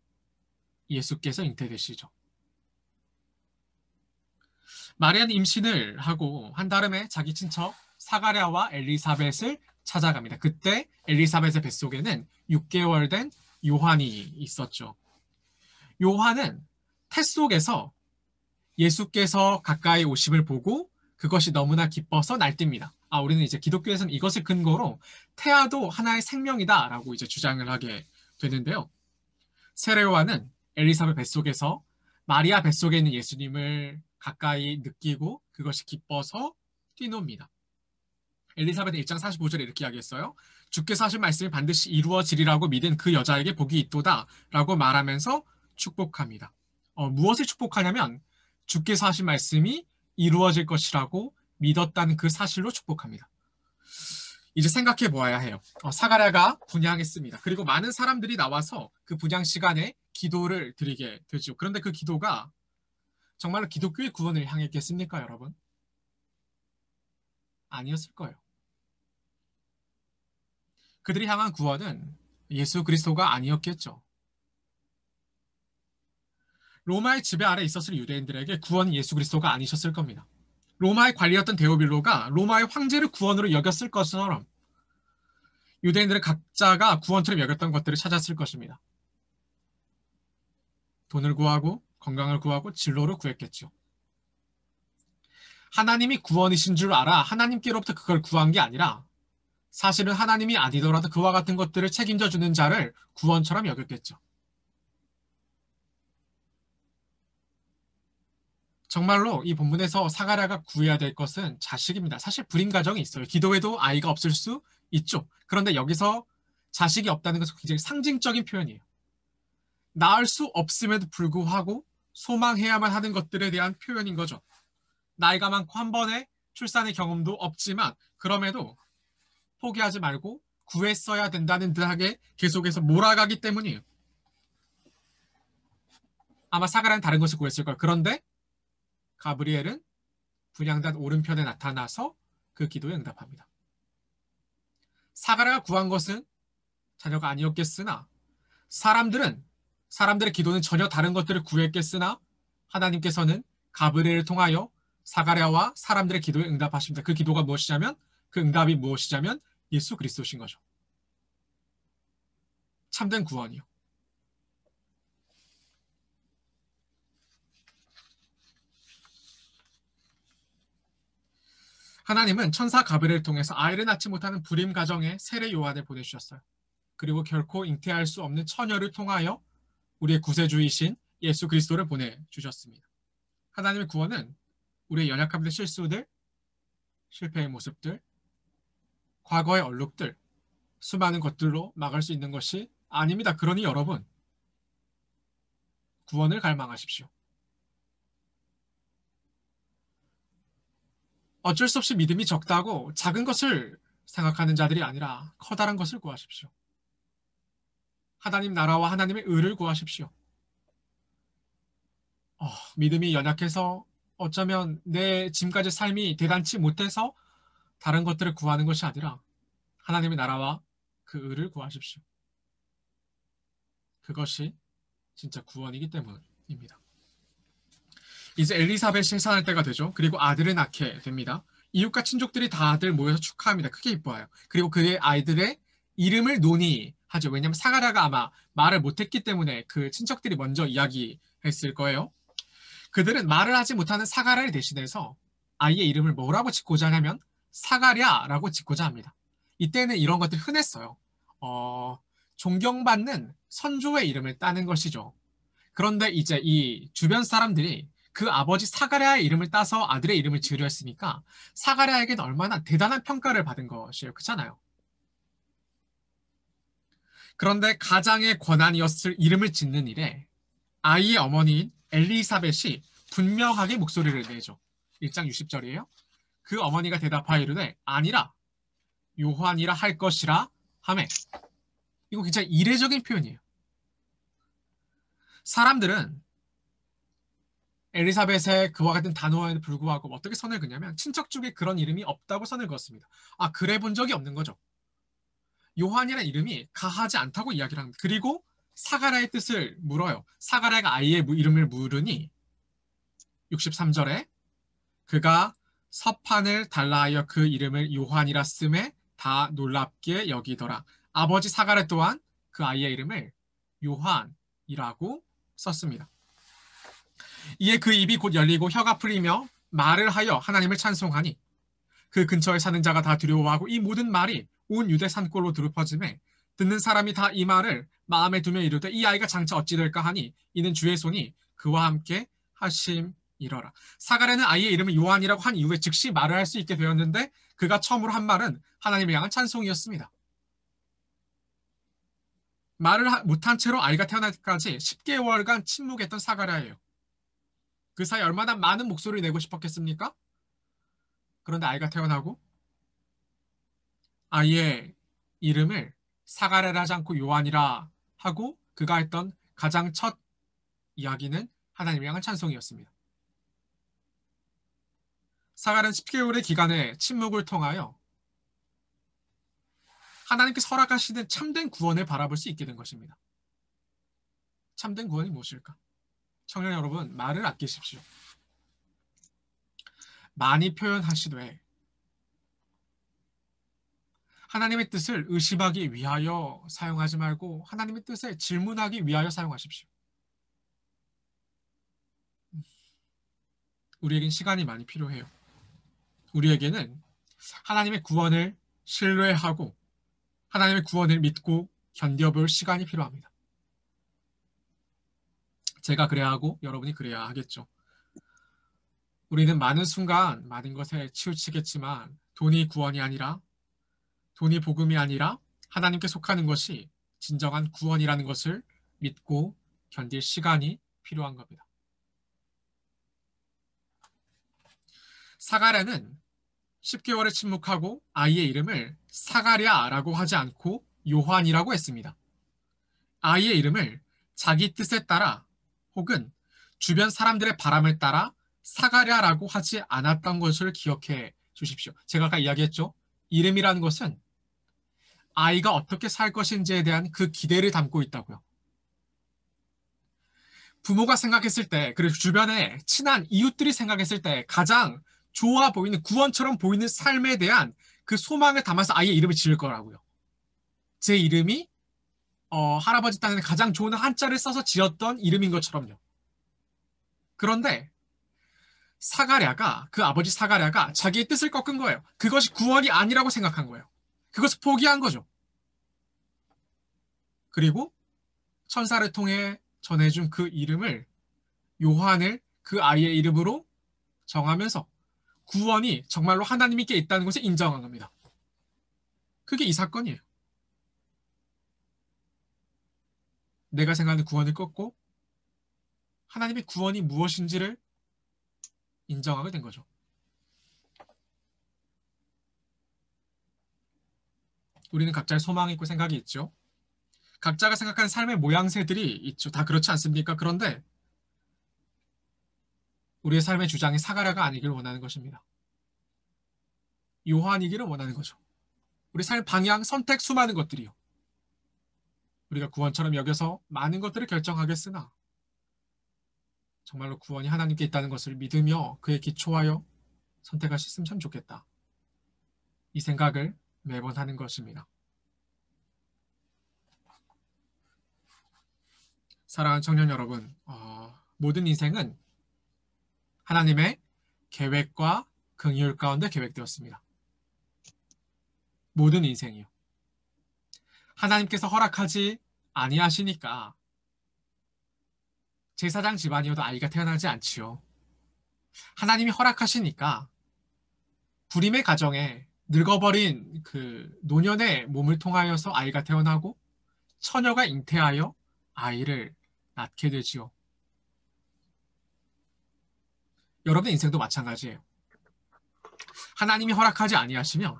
예수께서 잉태되시죠. 마리아는 임신을 하고 한 다음에 자기 친척 사가랴와 엘리사벳을 찾아갑니다. 그때 엘리사벳의 뱃속에는 6개월 된 요한이 있었죠. 요한은 태 속에서 예수께서 가까이 오심을 보고 그것이 너무나 기뻐서 날뜁니다. 우리는 이제 기독교에서는 이것을 근거로 태아도 하나의 생명이다라고 이제 주장을 하게 되는데요. 세례 요한은 엘리사벳 뱃속에서 마리아 뱃속에 있는 예수님을 가까이 느끼고 그것이 기뻐서 뛰놉니다. 엘리사벳은 1장 45절에 이렇게 이야기했어요. 주께서 하신 말씀이 반드시 이루어지리라고 믿은 그 여자에게 복이 있도다 라고 말하면서 축복합니다. 무엇을 축복하냐면 주께서 하신 말씀이 이루어질 것이라고 믿었다는 그 사실로 축복합니다. 이제 생각해 보아야 해요. 사가랴가 분향했습니다. 그리고 많은 사람들이 나와서 그 분향 시간에 기도를 드리게 되죠. 그런데 그 기도가 정말로 기독교의 구원을 향했겠습니까, 여러분? 아니었을 거예요. 그들이 향한 구원은 예수 그리스도가 아니었겠죠. 로마의 지배 아래 있었을 유대인들에게 구원은 예수 그리스도가 아니셨을 겁니다. 로마의 관리였던 데오빌로가 로마의 황제를 구원으로 여겼을 것처럼 유대인들은 각자가 구원처럼 여겼던 것들을 찾았을 것입니다. 돈을 구하고 건강을 구하고 진로를 구했겠죠. 하나님이 구원이신 줄 알아 하나님께로부터 그걸 구한 게 아니라 사실은 하나님이 아니더라도 그와 같은 것들을 책임져 주는 자를 구원처럼 여겼겠죠. 정말로 이 본문에서 사가랴가 구해야 될 것은 자식입니다. 사실 불임 가정이 있어요. 기도해도 아이가 없을 수 있죠. 그런데 여기서 자식이 없다는 것은 굉장히 상징적인 표현이에요. 낳을 수 없음에도 불구하고 소망해야만 하는 것들에 대한 표현인 거죠. 나이가 많고 한 번의 출산의 경험도 없지만 그럼에도 포기하지 말고 구했어야 된다는 듯하게 계속해서 몰아가기 때문이에요. 아마 사가랴는 다른 것을 구했을 거예요. 그런데 가브리엘은 분향단 오른편에 나타나서 그 기도에 응답합니다. 사가랴가 구한 것은 자녀가 아니었겠으나 사람들의 기도는 전혀 다른 것들을 구했겠으나 하나님께서는 가브리엘을 통하여 사가랴와 사람들의 기도에 응답하십니다. 그 기도가 무엇이냐면 그 응답이 무엇이냐면 예수 그리스도신 거죠. 참된 구원이요. 하나님은 천사 가브리엘을 통해서 아이를 낳지 못하는 불임 가정에 세례 요한을 보내주셨어요. 그리고 결코 잉태할 수 없는 처녀를 통하여 우리의 구세주이신 예수 그리스도를 보내주셨습니다. 하나님의 구원은 우리의 연약함들, 실수들, 실패의 모습들, 과거의 얼룩들, 수많은 것들로 막을 수 있는 것이 아닙니다. 그러니 여러분, 구원을 갈망하십시오. 어쩔 수 없이 믿음이 적다고 작은 것을 생각하는 자들이 아니라 커다란 것을 구하십시오. 하나님 나라와 하나님의 의를 구하십시오. 믿음이 연약해서 어쩌면 내 지금까지 삶이 대단치 못해서 다른 것들을 구하는 것이 아니라 하나님의 나라와 그 의를 구하십시오. 그것이 진짜 구원이기 때문입니다. 이제 엘리사벳이 해산할 때가 되죠. 그리고 아들을 낳게 됩니다. 이웃과 친족들이 다들 모여서 축하합니다. 크게 기뻐해요. 그리고 그의 아이들의 이름을 논의하죠. 왜냐하면 사가랴가 아마 말을 못했기 때문에 그 친척들이 먼저 이야기했을 거예요. 그들은 말을 하지 못하는 사가랴를 대신해서 아이의 이름을 뭐라고 짓고자 하냐면 사가랴라고 짓고자 합니다. 이때는 이런 것들이 흔했어요. 존경받는 선조의 이름을 따는 것이죠. 그런데 이제 이 주변 사람들이 그 아버지 사가랴의 이름을 따서 아들의 이름을 지으려 했으니까 사가랴에게는 얼마나 대단한 평가를 받은 것이에요. 그렇잖아요. 그런데 가장의 권한이었을 이름을 짓는 일에 아이의 어머니인 엘리사벳이 분명하게 목소리를 내죠. 1장 60절이에요. 그 어머니가 대답하이르되 아니라 요한이라 할 것이라 하매. 이거 굉장히 이례적인 표현이에요. 사람들은 엘리사벳의 그와 같은 단호함에도 불구하고 어떻게 선을 그냐면 친척 중에 그런 이름이 없다고 선을 그었습니다. 그래 본 적이 없는 거죠. 요한이라는 이름이 가하지 않다고 이야기를 합니다. 그리고 사가랴의 뜻을 물어요. 사가랴가 아이의 이름을 물으니 63절에 그가 서판을 달라하여 그 이름을 요한이라 쓰매 다 놀랍게 여기더라. 아버지 사가랴 또한 그 아이의 이름을 요한이라고 썼습니다. 이에 그 입이 곧 열리고 혀가 풀리며 말을 하여 하나님을 찬송하니 그 근처에 사는 자가 다 두려워하고 이 모든 말이 온 유대 산골로 두루퍼짐에 듣는 사람이 다 이 말을 마음에 두며 이르되 이 아이가 장차 어찌 될까 하니 이는 주의 손이 그와 함께 하심이러라. 사가랴는 아이의 이름을 요한이라고 한 이후에 즉시 말을 할 수 있게 되었는데 그가 처음으로 한 말은 하나님을 향한 찬송이었습니다. 말을 못한 채로 아이가 태어날 때까지 10개월간 침묵했던 사가랴예요. 그 사이 얼마나 많은 목소리를 내고 싶었겠습니까? 그런데 아이가 태어나고 아이의 이름을 사가랴라 하지 않고 요한이라 하고 그가 했던 가장 첫 이야기는 하나님을 향한 찬송이었습니다. 사가랴는 10개월의 기간의 침묵을 통하여 하나님께서 허락하시는 참된 구원을 바라볼 수 있게 된 것입니다. 참된 구원이 무엇일까? 청년 여러분, 말을 아끼십시오. 많이 표현하시되 하나님의 뜻을 의심하기 위하여 사용하지 말고 하나님의 뜻에 질문하기 위하여 사용하십시오. 우리에겐 시간이 많이 필요해요. 우리에게는 하나님의 구원을 신뢰하고 하나님의 구원을 믿고 견뎌볼 시간이 필요합니다. 제가 그래야 하고 여러분이 그래야 하겠죠. 우리는 많은 순간 많은 것에 치우치겠지만 돈이 구원이 아니라 돈이 복음이 아니라 하나님께 속하는 것이 진정한 구원이라는 것을 믿고 견딜 시간이 필요한 겁니다. 사가랴는 10개월에 침묵하고 아이의 이름을 사가랴라고 하지 않고 요한이라고 했습니다. 아이의 이름을 자기 뜻에 따라 혹은 주변 사람들의 바람을 따라 사가랴라고 하지 않았던 것을 기억해 주십시오. 제가 아까 이야기했죠. 이름이라는 것은 아이가 어떻게 살 것인지에 대한 그 기대를 담고 있다고요. 부모가 생각했을 때 그리고 주변에 친한 이웃들이 생각했을 때 가장 좋아 보이는 구원처럼 보이는 삶에 대한 그 소망을 담아서 아이의 이름을 지을 거라고요. 제 이름이 할아버지 딴에는 가장 좋은 한자를 써서 지었던 이름인 것처럼요. 그런데 사가랴가 그 아버지 사가랴가 자기의 뜻을 꺾은 거예요. 그것이 구원이 아니라고 생각한 거예요. 그것을 포기한 거죠. 그리고 천사를 통해 전해준 그 이름을 요한을 그 아이의 이름으로 정하면서 구원이 정말로 하나님께 있다는 것을 인정한 겁니다. 그게 이 사건이에요. 내가 생각하는 구원을 꺾고 하나님의 구원이 무엇인지를 인정하게 된 거죠. 우리는 각자의 소망이 있고 생각이 있죠. 각자가 생각하는 삶의 모양새들이 있죠. 다 그렇지 않습니까? 그런데 우리의 삶의 주장이 사가랴가 아니길 원하는 것입니다. 요한이기를 원하는 거죠. 우리 삶의 방향, 선택, 수많은 것들이요. 우리가 구원처럼 여겨서 많은 것들을 결정하겠으나 정말로 구원이 하나님께 있다는 것을 믿으며 그에 기초하여 선택하셨으면 참 좋겠다. 이 생각을 매번 하는 것입니다. 사랑하는 청년 여러분, 모든 인생은 하나님의 계획과 긍휼 가운데 계획되었습니다. 모든 인생이요. 하나님께서 허락하지 아니하시니까 제사장 집안이어도 아이가 태어나지 않지요. 하나님이 허락하시니까 불임의 가정에 늙어버린 그 노년의 몸을 통하여서 아이가 태어나고 처녀가 잉태하여 아이를 낳게 되지요. 여러분의 인생도 마찬가지예요. 하나님이 허락하지 아니하시면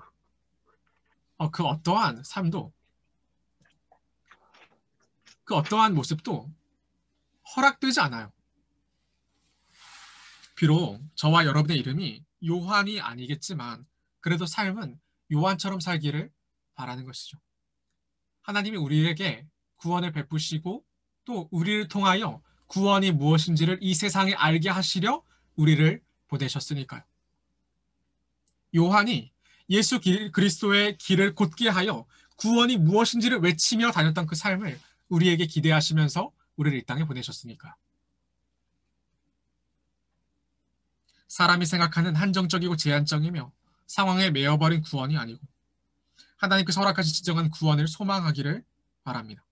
그 어떠한 삶도 그 어떠한 모습도 허락되지 않아요. 비록 저와 여러분의 이름이 요한이 아니겠지만 그래도 삶은 요한처럼 살기를 바라는 것이죠. 하나님이 우리에게 구원을 베푸시고 또 우리를 통하여 구원이 무엇인지를 이 세상에 알게 하시려 우리를 보내셨으니까요. 요한이 예수 그리스도의 길을 곧게 하여 구원이 무엇인지를 외치며 다녔던 그 삶을 우리에게 기대하시면서 우리를 이 땅에 보내셨으니까요. 사람이 생각하는 한정적이고 제한적이며 상황에 매여버린 구원이 아니고 하나님께서 허락하신 진정한 구원을 소망하기를 바랍니다.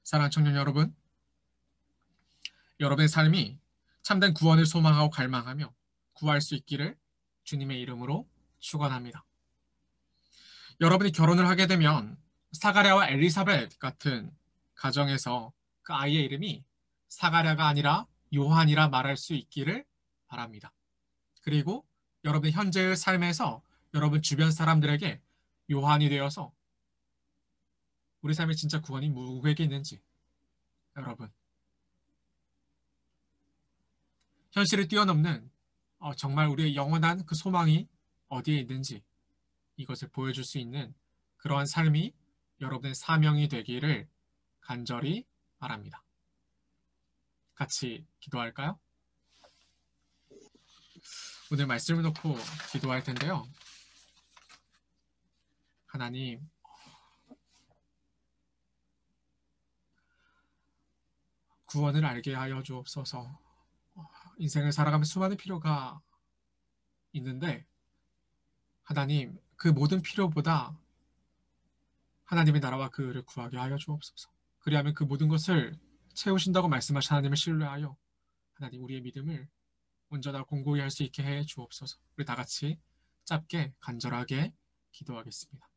사랑하는 청년 여러분, 여러분의 삶이 참된 구원을 소망하고 갈망하며 구할 수 있기를 주님의 이름으로 축원합니다. 여러분이 결혼을 하게 되면 사가랴와 엘리사벳 같은 가정에서 그 아이의 이름이 사가랴가 아니라 요한이라 말할 수 있기를 바랍니다. 그리고 여러분의 현재의 삶에서 여러분 주변 사람들에게 요한이 되어서 우리 삶에 진짜 구원이 누구에게 있는지 여러분 현실을 뛰어넘는 정말 우리의 영원한 그 소망이 어디에 있는지 이것을 보여줄 수 있는 그러한 삶이 여러분의 사명이 되기를 간절히 바랍니다. 같이 기도할까요? 오늘 말씀을 놓고 기도할 텐데요. 하나님, 구원을 알게 하여 주옵소서. 인생을 살아가면 수많은 필요가 있는데 하나님, 그 모든 필요보다 하나님의 나라와 그 의를 구하게 하여 주옵소서. 그리하면 그 모든 것을 채우신다고 말씀하신 하나님을 신뢰하여 하나님 우리의 믿음을 온전하고 공고히 할 수 있게 해 주옵소서. 우리 다 같이 짧게 간절하게 기도하겠습니다.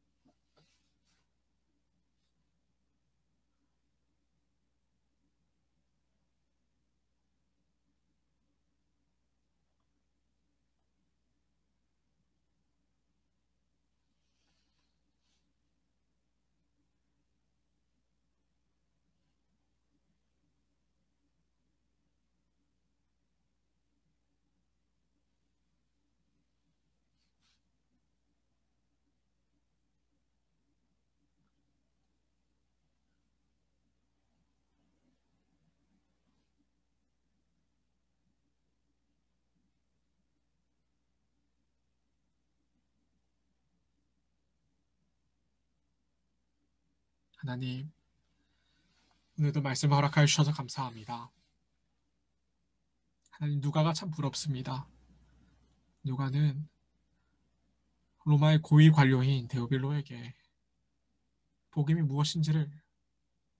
하나님, 오늘도 말씀 허락하여 주셔서 감사합니다. 하나님, 누가가 참 부럽습니다. 누가는 로마의 고위 관료인 데오빌로에게 복음이 무엇인지를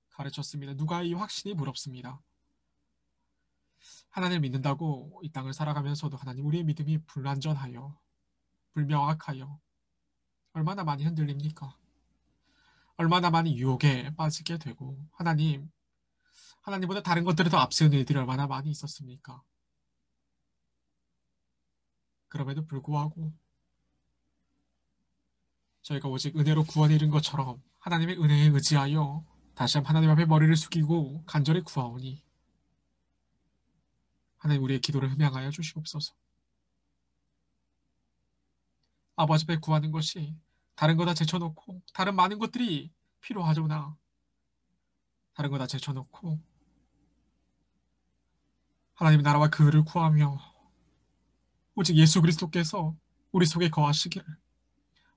가르쳤습니다. 누가의 이 확신이 부럽습니다. 하나님을 믿는다고 이 땅을 살아가면서도 하나님 우리의 믿음이 불완전하여 불명확하여 얼마나 많이 흔들립니까? 얼마나 많이 유혹에 빠지게 되고 하나님보다 다른 것들을 더 앞세우는 일들이 얼마나 많이 있었습니까? 그럼에도 불구하고 저희가 오직 은혜로 구원을 이룬 것처럼 하나님의 은혜에 의지하여 다시 한번 하나님 앞에 머리를 숙이고 간절히 구하오니 하나님 우리의 기도를 흠양하여 주시옵소서. 아버지 앞에 구하는 것이 다른 거 다 제쳐놓고 다른 많은 것들이 필요하구나. 다른 거 다 제쳐놓고 하나님의 나라와 그 의를 구하며 오직 예수 그리스도께서 우리 속에 거하시기를,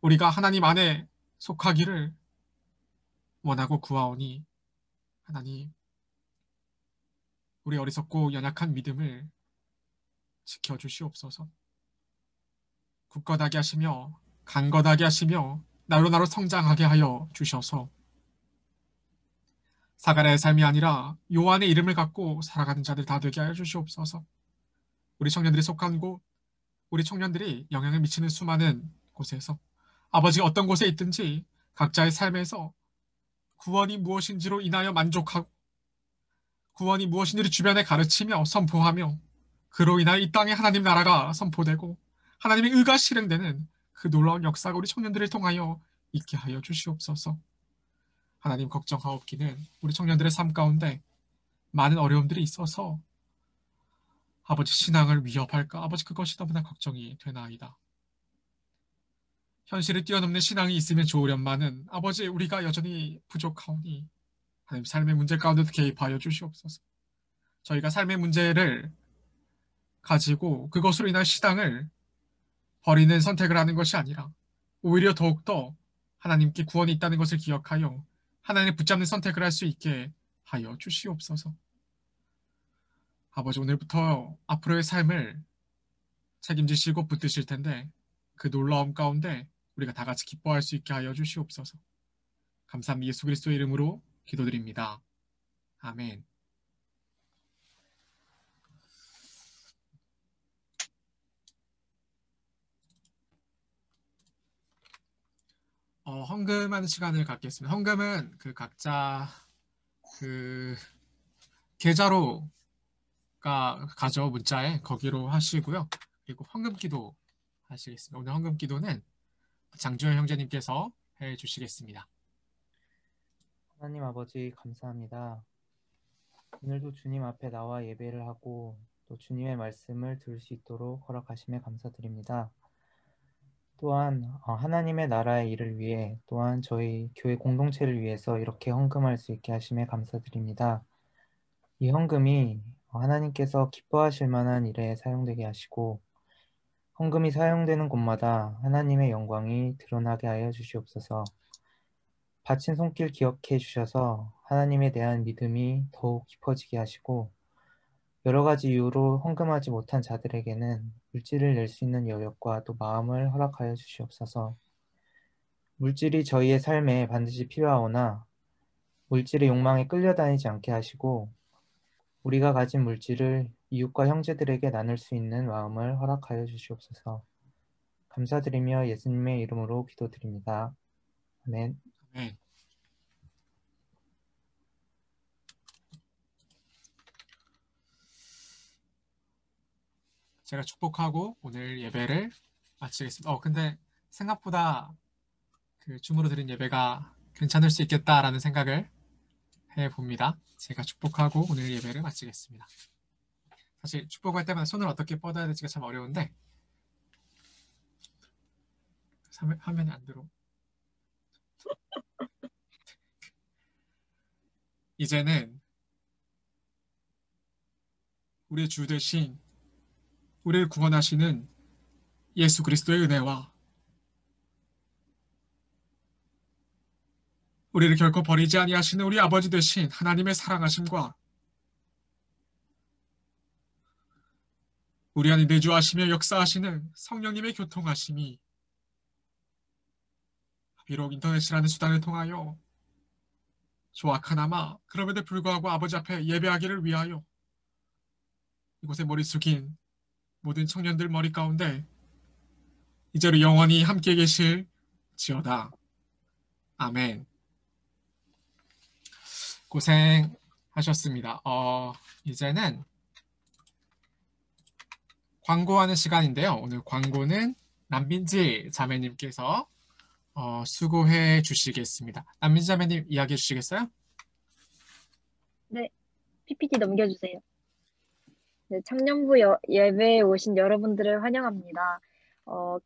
우리가 하나님 안에 속하기를 원하고 구하오니 하나님, 우리 어리석고 연약한 믿음을 지켜주시옵소서. 굳건하게 하시며 강건하게 하시며 나로 성장하게 하여 주셔서 사가랴의 삶이 아니라 요한의 이름을 갖고 살아가는 자들 다 되게 하여 주시옵소서. 우리 청년들이 속한 곳, 우리 청년들이 영향을 미치는 수많은 곳에서 아버지가 어떤 곳에 있든지 각자의 삶에서 구원이 무엇인지로 인하여 만족하고 구원이 무엇인지를 주변에 가르치며 선포하며 그로 인하여 이 땅에 하나님 나라가 선포되고 하나님의 의가 실행되는 그 놀라운 역사가 우리 청년들을 통하여 있게 하여 주시옵소서. 하나님, 걱정하옵기는 우리 청년들의 삶 가운데 많은 어려움들이 있어서 아버지 신앙을 위협할까, 아버지 그것이 너무나 걱정이 되나이다. 현실을 뛰어넘는 신앙이 있으면 좋으련마는 아버지 우리가 여전히 부족하오니 하나님 삶의 문제 가운데도 개입하여 주시옵소서. 저희가 삶의 문제를 가지고 그것으로 인한 신앙을 버리는 선택을 하는 것이 아니라 오히려 더욱더 하나님께 구원이 있다는 것을 기억하여 하나님을 붙잡는 선택을 할 수 있게 하여 주시옵소서. 아버지, 오늘부터 앞으로의 삶을 책임지시고 붙드실 텐데 그 놀라움 가운데 우리가 다 같이 기뻐할 수 있게 하여 주시옵소서. 감사합니다. 예수 그리스도의 이름으로 기도드립니다. 아멘. 헌금하는 시간을 갖겠습니다. 헌금은 그 각자 그 계좌로가 가죠. 문자에 거기로 하시고요. 그리고 헌금 기도 하시겠습니다. 오늘 헌금 기도는 장주현 형제님께서 해주시겠습니다. 하나님 아버지 감사합니다. 오늘도 주님 앞에 나와 예배를 하고 또 주님의 말씀을 들을 수 있도록 허락하심에 감사드립니다. 또한 하나님의 나라의 일을 위해 또한 저희 교회 공동체를 위해서 이렇게 헌금할 수 있게 하심에 감사드립니다. 이 헌금이 하나님께서 기뻐하실 만한 일에 사용되게 하시고 헌금이 사용되는 곳마다 하나님의 영광이 드러나게 하여 주시옵소서. 바친 손길 기억해 주셔서 하나님에 대한 믿음이 더욱 깊어지게 하시고 여러 가지 이유로 헌금하지 못한 자들에게는 물질을 낼 수 있는 여력과 또 마음을 허락하여 주시옵소서. 물질이 저희의 삶에 반드시 필요하오나 물질의 욕망에 끌려다니지 않게 하시고 우리가 가진 물질을 이웃과 형제들에게 나눌 수 있는 마음을 허락하여 주시옵소서. 감사드리며 예수님의 이름으로 기도드립니다. 아멘. 아멘. 제가 축복하고 오늘 예배를 마치겠습니다. 근데 생각보다 그 줌으로 드린 예배가 괜찮을 수 있겠다라는 생각을 해봅니다. 제가 축복하고 오늘 예배를 마치겠습니다. 사실 축복할 때마다 손을 어떻게 뻗어야 될지가 참 어려운데 화면이 안 들어. 이제는 우리의 주 되신 우리를 구원하시는 예수 그리스도의 은혜와 우리를 결코 버리지 아니하시는 우리 아버지 되신 하나님의 사랑하심과 우리 안에 내주하시며 역사하시는 성령님의 교통하심이 비록 인터넷이라는 수단을 통하여 조악하나마 그럼에도 불구하고 아버지 앞에 예배하기를 위하여 이곳에 머리 숙인 모든 청년들 머리 가운데 이제로 영원히 함께 계실지어다. 아멘. 고생하셨습니다. 이제는 광고하는 시간인데요. 오늘 광고는 남민지 자매님께서 수고해 주시겠습니다. 남민지 자매님 이야기해 주시겠어요? 네, PPT 넘겨주세요. 네, 청년부 예배에 오신 여러분들을 환영합니다.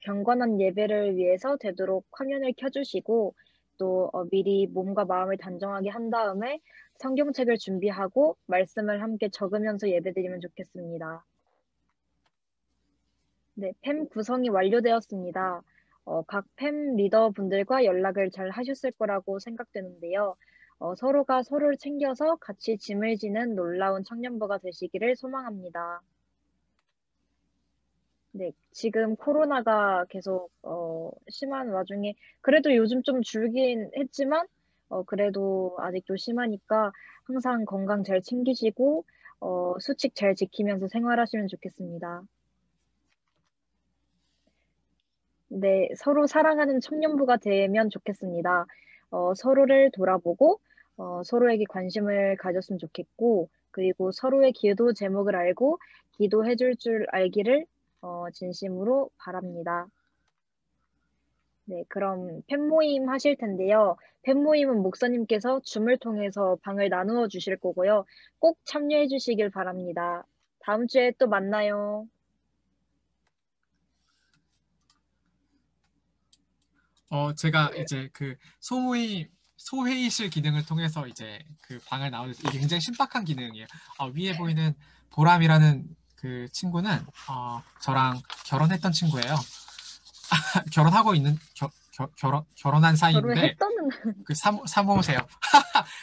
경건한 예배를 위해서 되도록 화면을 켜주시고 또 미리 몸과 마음을 단정하게 한 다음에 성경책을 준비하고 말씀을 함께 적으면서 예배드리면 좋겠습니다. 네, 팸 구성이 완료되었습니다. 각 팸 리더분들과 연락을 잘 하셨을 거라고 생각되는데요. 서로가 서로를 챙겨서 같이 짐을 지는 놀라운 청년부가 되시기를 소망합니다. 네, 지금 코로나가 계속 심한 와중에 그래도 요즘 좀 줄긴 했지만 그래도 아직도 심하니까 항상 건강 잘 챙기시고 수칙 잘 지키면서 생활하시면 좋겠습니다. 네, 서로 사랑하는 청년부가 되면 좋겠습니다. 서로를 돌아보고 서로에게 관심을 가졌으면 좋겠고 그리고 서로의 기도 제목을 알고 기도해 줄 알기를 진심으로 바랍니다. 네, 그럼 팬모임 하실 텐데요. 팬모임은 목사님께서 줌을 통해서 방을 나누어 주실 거고요. 꼭 참여해 주시길 바랍니다. 다음 주에 또 만나요. 제가 이제 그 소회의실 기능을 통해서 이제 그 방을 나오는데 이게 굉장히 신박한 기능이에요. 위에 보이는 보람이라는 그 친구는 저랑 결혼했던 친구예요. 결혼하고 있는 결혼한 사이인데 결혼했다는 그 사모세요.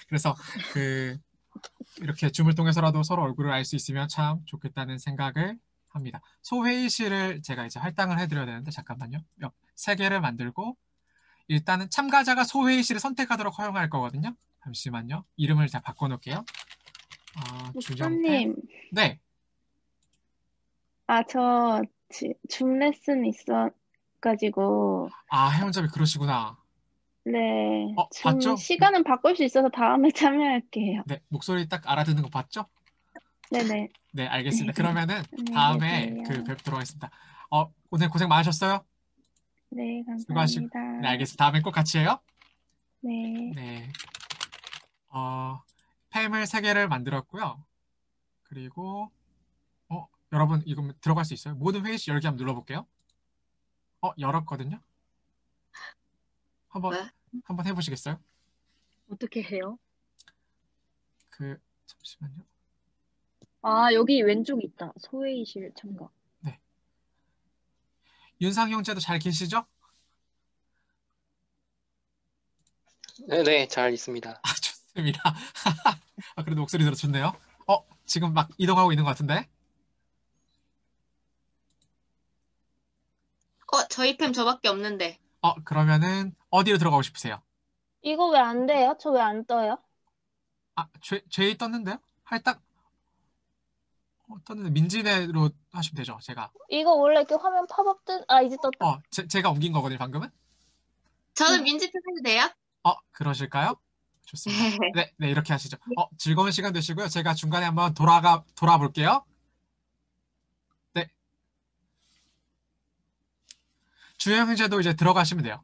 그래서 그 이렇게 줌을 통해서라도 서로 얼굴을 알 수 있으면 참 좋겠다는 생각을 합니다. 소회의실을 제가 이제 할당을 해드려야 되는데 잠깐만요. 3개를 만들고 일단은 참가자가 소회의실을 선택하도록 허용할 거거든요. 잠시만요. 이름을 다 바꿔놓을게요. 준영팬. 목사님, 네. 저 줌 레슨 있어가지고, 회원님이 그러시구나. 네, 봤죠? 시간은 바꿀 수 있어서 다음에 참여할게요. 네, 목소리 딱 알아듣는 거 봤죠? 네네. 네, 알겠습니다. 그러면은 안녕히 다음에 계세요. 뵙도록 하겠습니다. 오늘 고생 많으셨어요? 네, 수고하시고. 감사합니다. 네, 알겠습니다. 다음에 꼭 같이 해요. 네. 네. 팸을 3개를 만들었고요. 그리고 여러분 이거 들어갈 수 있어요? 모든 회의실 열기 한번 눌러볼게요. 열었거든요. 한번 해보시겠어요? 어떻게 해요? 잠시만요. 여기 왼쪽에 있다. 소회의실 참가. 네. 윤상 형제도 잘 계시죠? 네, 잘 있습니다. 좋습니다. 그래도 목소리 들어 좋네요. 지금 막 이동하고 있는 것 같은데? 저희 팸 저밖에 없는데. 그러면은 어디로 들어가고 싶으세요? 이거 왜 안 돼요? 저 왜 안 떠요? 죄 떴는데요? 할당 떴는데 민지네로 하시면 되죠, 제가. 이거 원래 이렇게 화면 팝업 이제 떴다. 제가 옮긴 거거든요, 방금은? 저는 민지 팸 해도 돼요? 그러실까요? 좋습니다. 네, 이렇게 하시죠. 즐거운 시간 되시고요. 제가 중간에 한번 돌아볼게요. 네. 주영 형제도 이제 들어가시면 돼요.